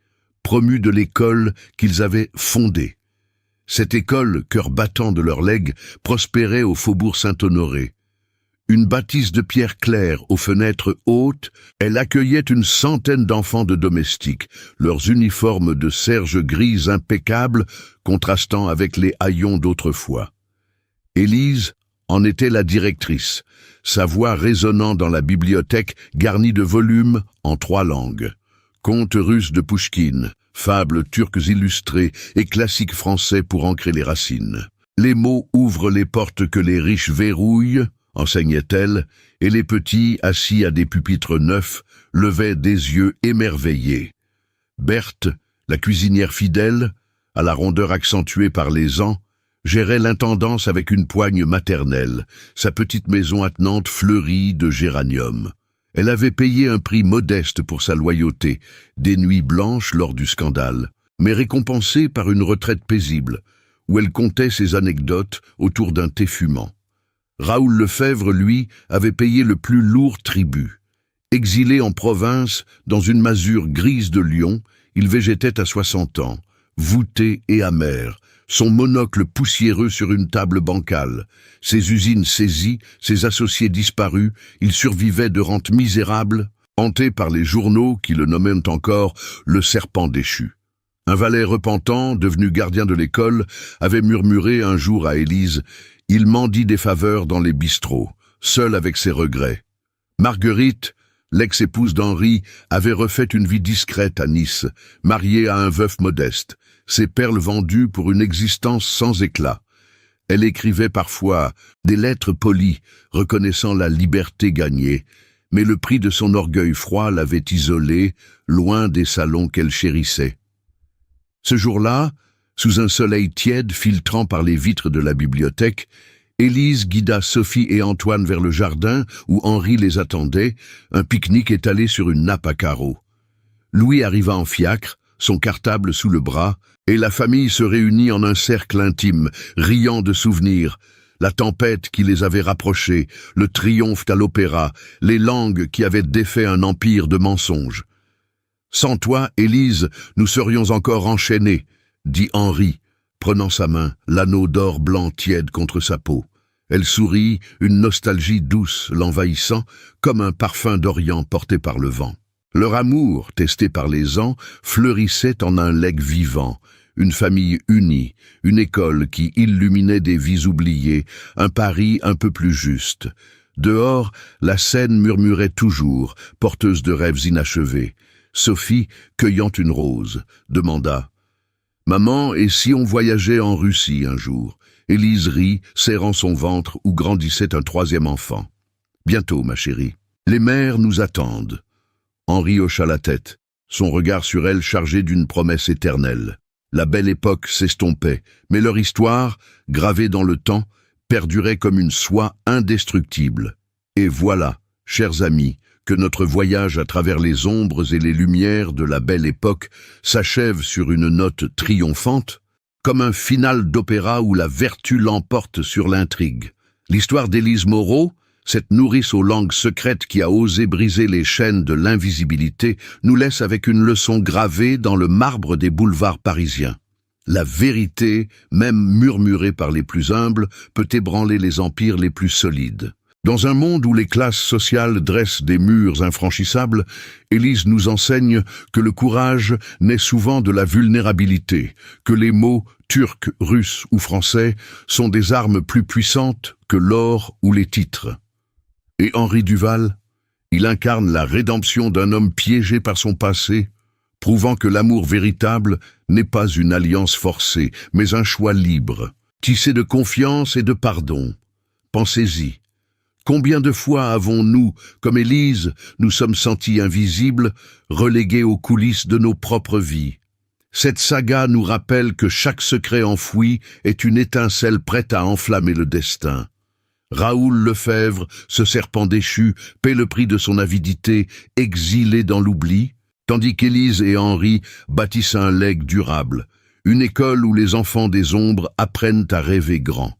promue de l'école qu'ils avaient fondée. Cette école, cœur battant de leur legs, prospérait au faubourg Saint-Honoré. Une bâtisse de pierre claire aux fenêtres hautes, elle accueillait une centaine d'enfants de domestiques, leurs uniformes de serge grise impeccables contrastant avec les haillons d'autrefois. Élise en était la directrice, sa voix résonnant dans la bibliothèque garnie de volumes en 3 langues. Contes russes de Pouchkine, fables turques illustrées et classiques français pour ancrer les racines. Les mots ouvrent les portes que les riches verrouillent, enseignait-elle, et les petits, assis à des pupitres neufs, levaient des yeux émerveillés. Berthe, la cuisinière fidèle, à la rondeur accentuée par les ans, gérait l'intendance avec une poigne maternelle, sa petite maison attenante fleurie de géraniums. Elle avait payé un prix modeste pour sa loyauté, des nuits blanches lors du scandale, mais récompensée par une retraite paisible, où elle contait ses anecdotes autour d'un thé fumant. Raoul Lefebvre, lui, avait payé le plus lourd tribut. Exilé en province, dans une masure grise de Lyon, il végétait à 60 ans, voûté et amer, son monocle poussiéreux sur une table bancale, ses usines saisies, ses associés disparus, il survivait de rentes misérables, hanté par les journaux qui le nommaient encore le serpent déchu. Un valet repentant, devenu gardien de l'école, avait murmuré un jour à Élise « Il mendie des faveurs dans les bistrots, seul avec ses regrets ». Marguerite, l'ex-épouse d'Henri, avait refait une vie discrète à Nice, mariée à un veuf modeste, ses perles vendues pour une existence sans éclat. Elle écrivait parfois des lettres polies, reconnaissant la liberté gagnée, mais le prix de son orgueil froid l'avait isolée, loin des salons qu'elle chérissait. Ce jour-là, sous un soleil tiède filtrant par les vitres de la bibliothèque, Élise guida Sophie et Antoine vers le jardin où Henri les attendait, un pique-nique étalé sur une nappe à carreaux. Louis arriva en fiacre, son cartable sous le bras, et la famille se réunit en un cercle intime, riant de souvenirs. La tempête qui les avait rapprochés, le triomphe à l'opéra, les langues qui avaient défait un empire de mensonges. « Sans toi, Élise, nous serions encore enchaînés », dit Henri, prenant sa main, l'anneau d'or blanc tiède contre sa peau. Elle sourit, une nostalgie douce l'envahissant, comme un parfum d'Orient porté par le vent. Leur amour, testé par les ans, fleurissait en un legs vivant, une famille unie, une école qui illuminait des vies oubliées, un Paris un peu plus juste. Dehors, la Seine murmurait toujours, porteuse de rêves inachevés. Sophie, cueillant une rose, demanda « Maman, et si on voyageait en Russie un jour ?» Élise rit, serrant son ventre où grandissait un troisième enfant. « Bientôt, ma chérie. Les mères nous attendent. » Henri hocha la tête, son regard sur elle chargé d'une promesse éternelle. La belle époque s'estompait, mais leur histoire, gravée dans le temps, perdurait comme une soie indestructible. Et voilà, chers amis, que notre voyage à travers les ombres et les lumières de la belle époque s'achève sur une note triomphante, comme un final d'opéra où la vertu l'emporte sur l'intrigue. L'histoire d'Élise Moreau, cette nourrice aux langues secrètes qui a osé briser les chaînes de l'invisibilité, nous laisse avec une leçon gravée dans le marbre des boulevards parisiens. La vérité, même murmurée par les plus humbles, peut ébranler les empires les plus solides. Dans un monde où les classes sociales dressent des murs infranchissables, Élise nous enseigne que le courage naît souvent de la vulnérabilité, que les mots turcs, russes ou français sont des armes plus puissantes que l'or ou les titres. Et Henri Duval, il incarne la rédemption d'un homme piégé par son passé, prouvant que l'amour véritable n'est pas une alliance forcée, mais un choix libre, tissé de confiance et de pardon. Pensez-y. Combien de fois avons-nous, comme Élise, nous sommes sentis invisibles, relégués aux coulisses de nos propres vies? Cette saga nous rappelle que chaque secret enfoui est une étincelle prête à enflammer le destin. Raoul Lefebvre, ce serpent déchu, paie le prix de son avidité, exilé dans l'oubli, tandis qu'Élise et Henri bâtissent un legs durable, une école où les enfants des ombres apprennent à rêver grand.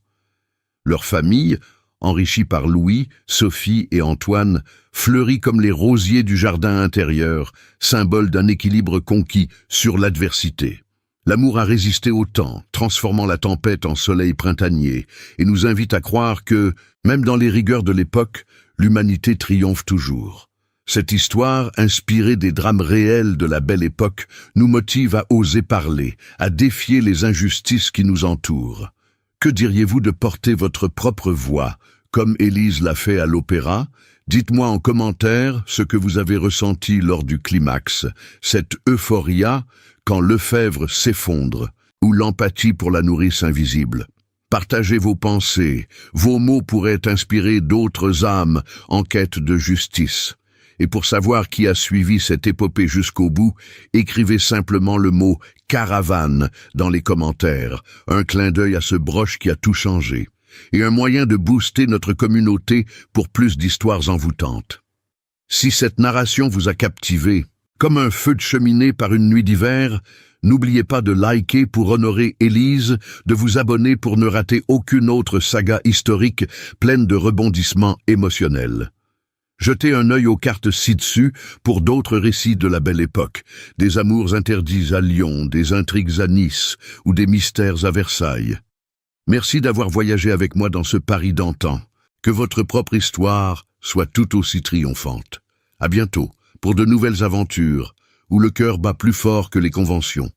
Leur famille, enrichie par Louis, Sophie et Antoine, fleurit comme les rosiers du jardin intérieur, symbole d'un équilibre conquis sur l'adversité. L'amour a résisté au temps, transformant la tempête en soleil printanier, et nous invite à croire que, même dans les rigueurs de l'époque, l'humanité triomphe toujours. Cette histoire, inspirée des drames réels de la belle époque, nous motive à oser parler, à défier les injustices qui nous entourent. Que diriez-vous de porter votre propre voix, comme Élise l'a fait à l'opéra? Dites-moi en commentaire ce que vous avez ressenti lors du climax, cette euphoria quand Lefebvre s'effondre, ou l'empathie pour la nourrice invisible. Partagez vos pensées, vos mots pourraient inspirer d'autres âmes en quête de justice. Et pour savoir qui a suivi cette épopée jusqu'au bout, écrivez simplement le mot « caravane » dans les commentaires, un clin d'œil à ce broche qui a tout changé, et un moyen de booster notre communauté pour plus d'histoires envoûtantes. Si cette narration vous a captivé, comme un feu de cheminée par une nuit d'hiver, n'oubliez pas de liker pour honorer Élise, de vous abonner pour ne rater aucune autre saga historique pleine de rebondissements émotionnels. Jetez un œil aux cartes ci-dessus pour d'autres récits de la belle époque, des amours interdits à Lyon, des intrigues à Nice ou des mystères à Versailles. Merci d'avoir voyagé avec moi dans ce Paris d'antan. Que votre propre histoire soit tout aussi triomphante. À bientôt pour de nouvelles aventures, où le cœur bat plus fort que les conventions.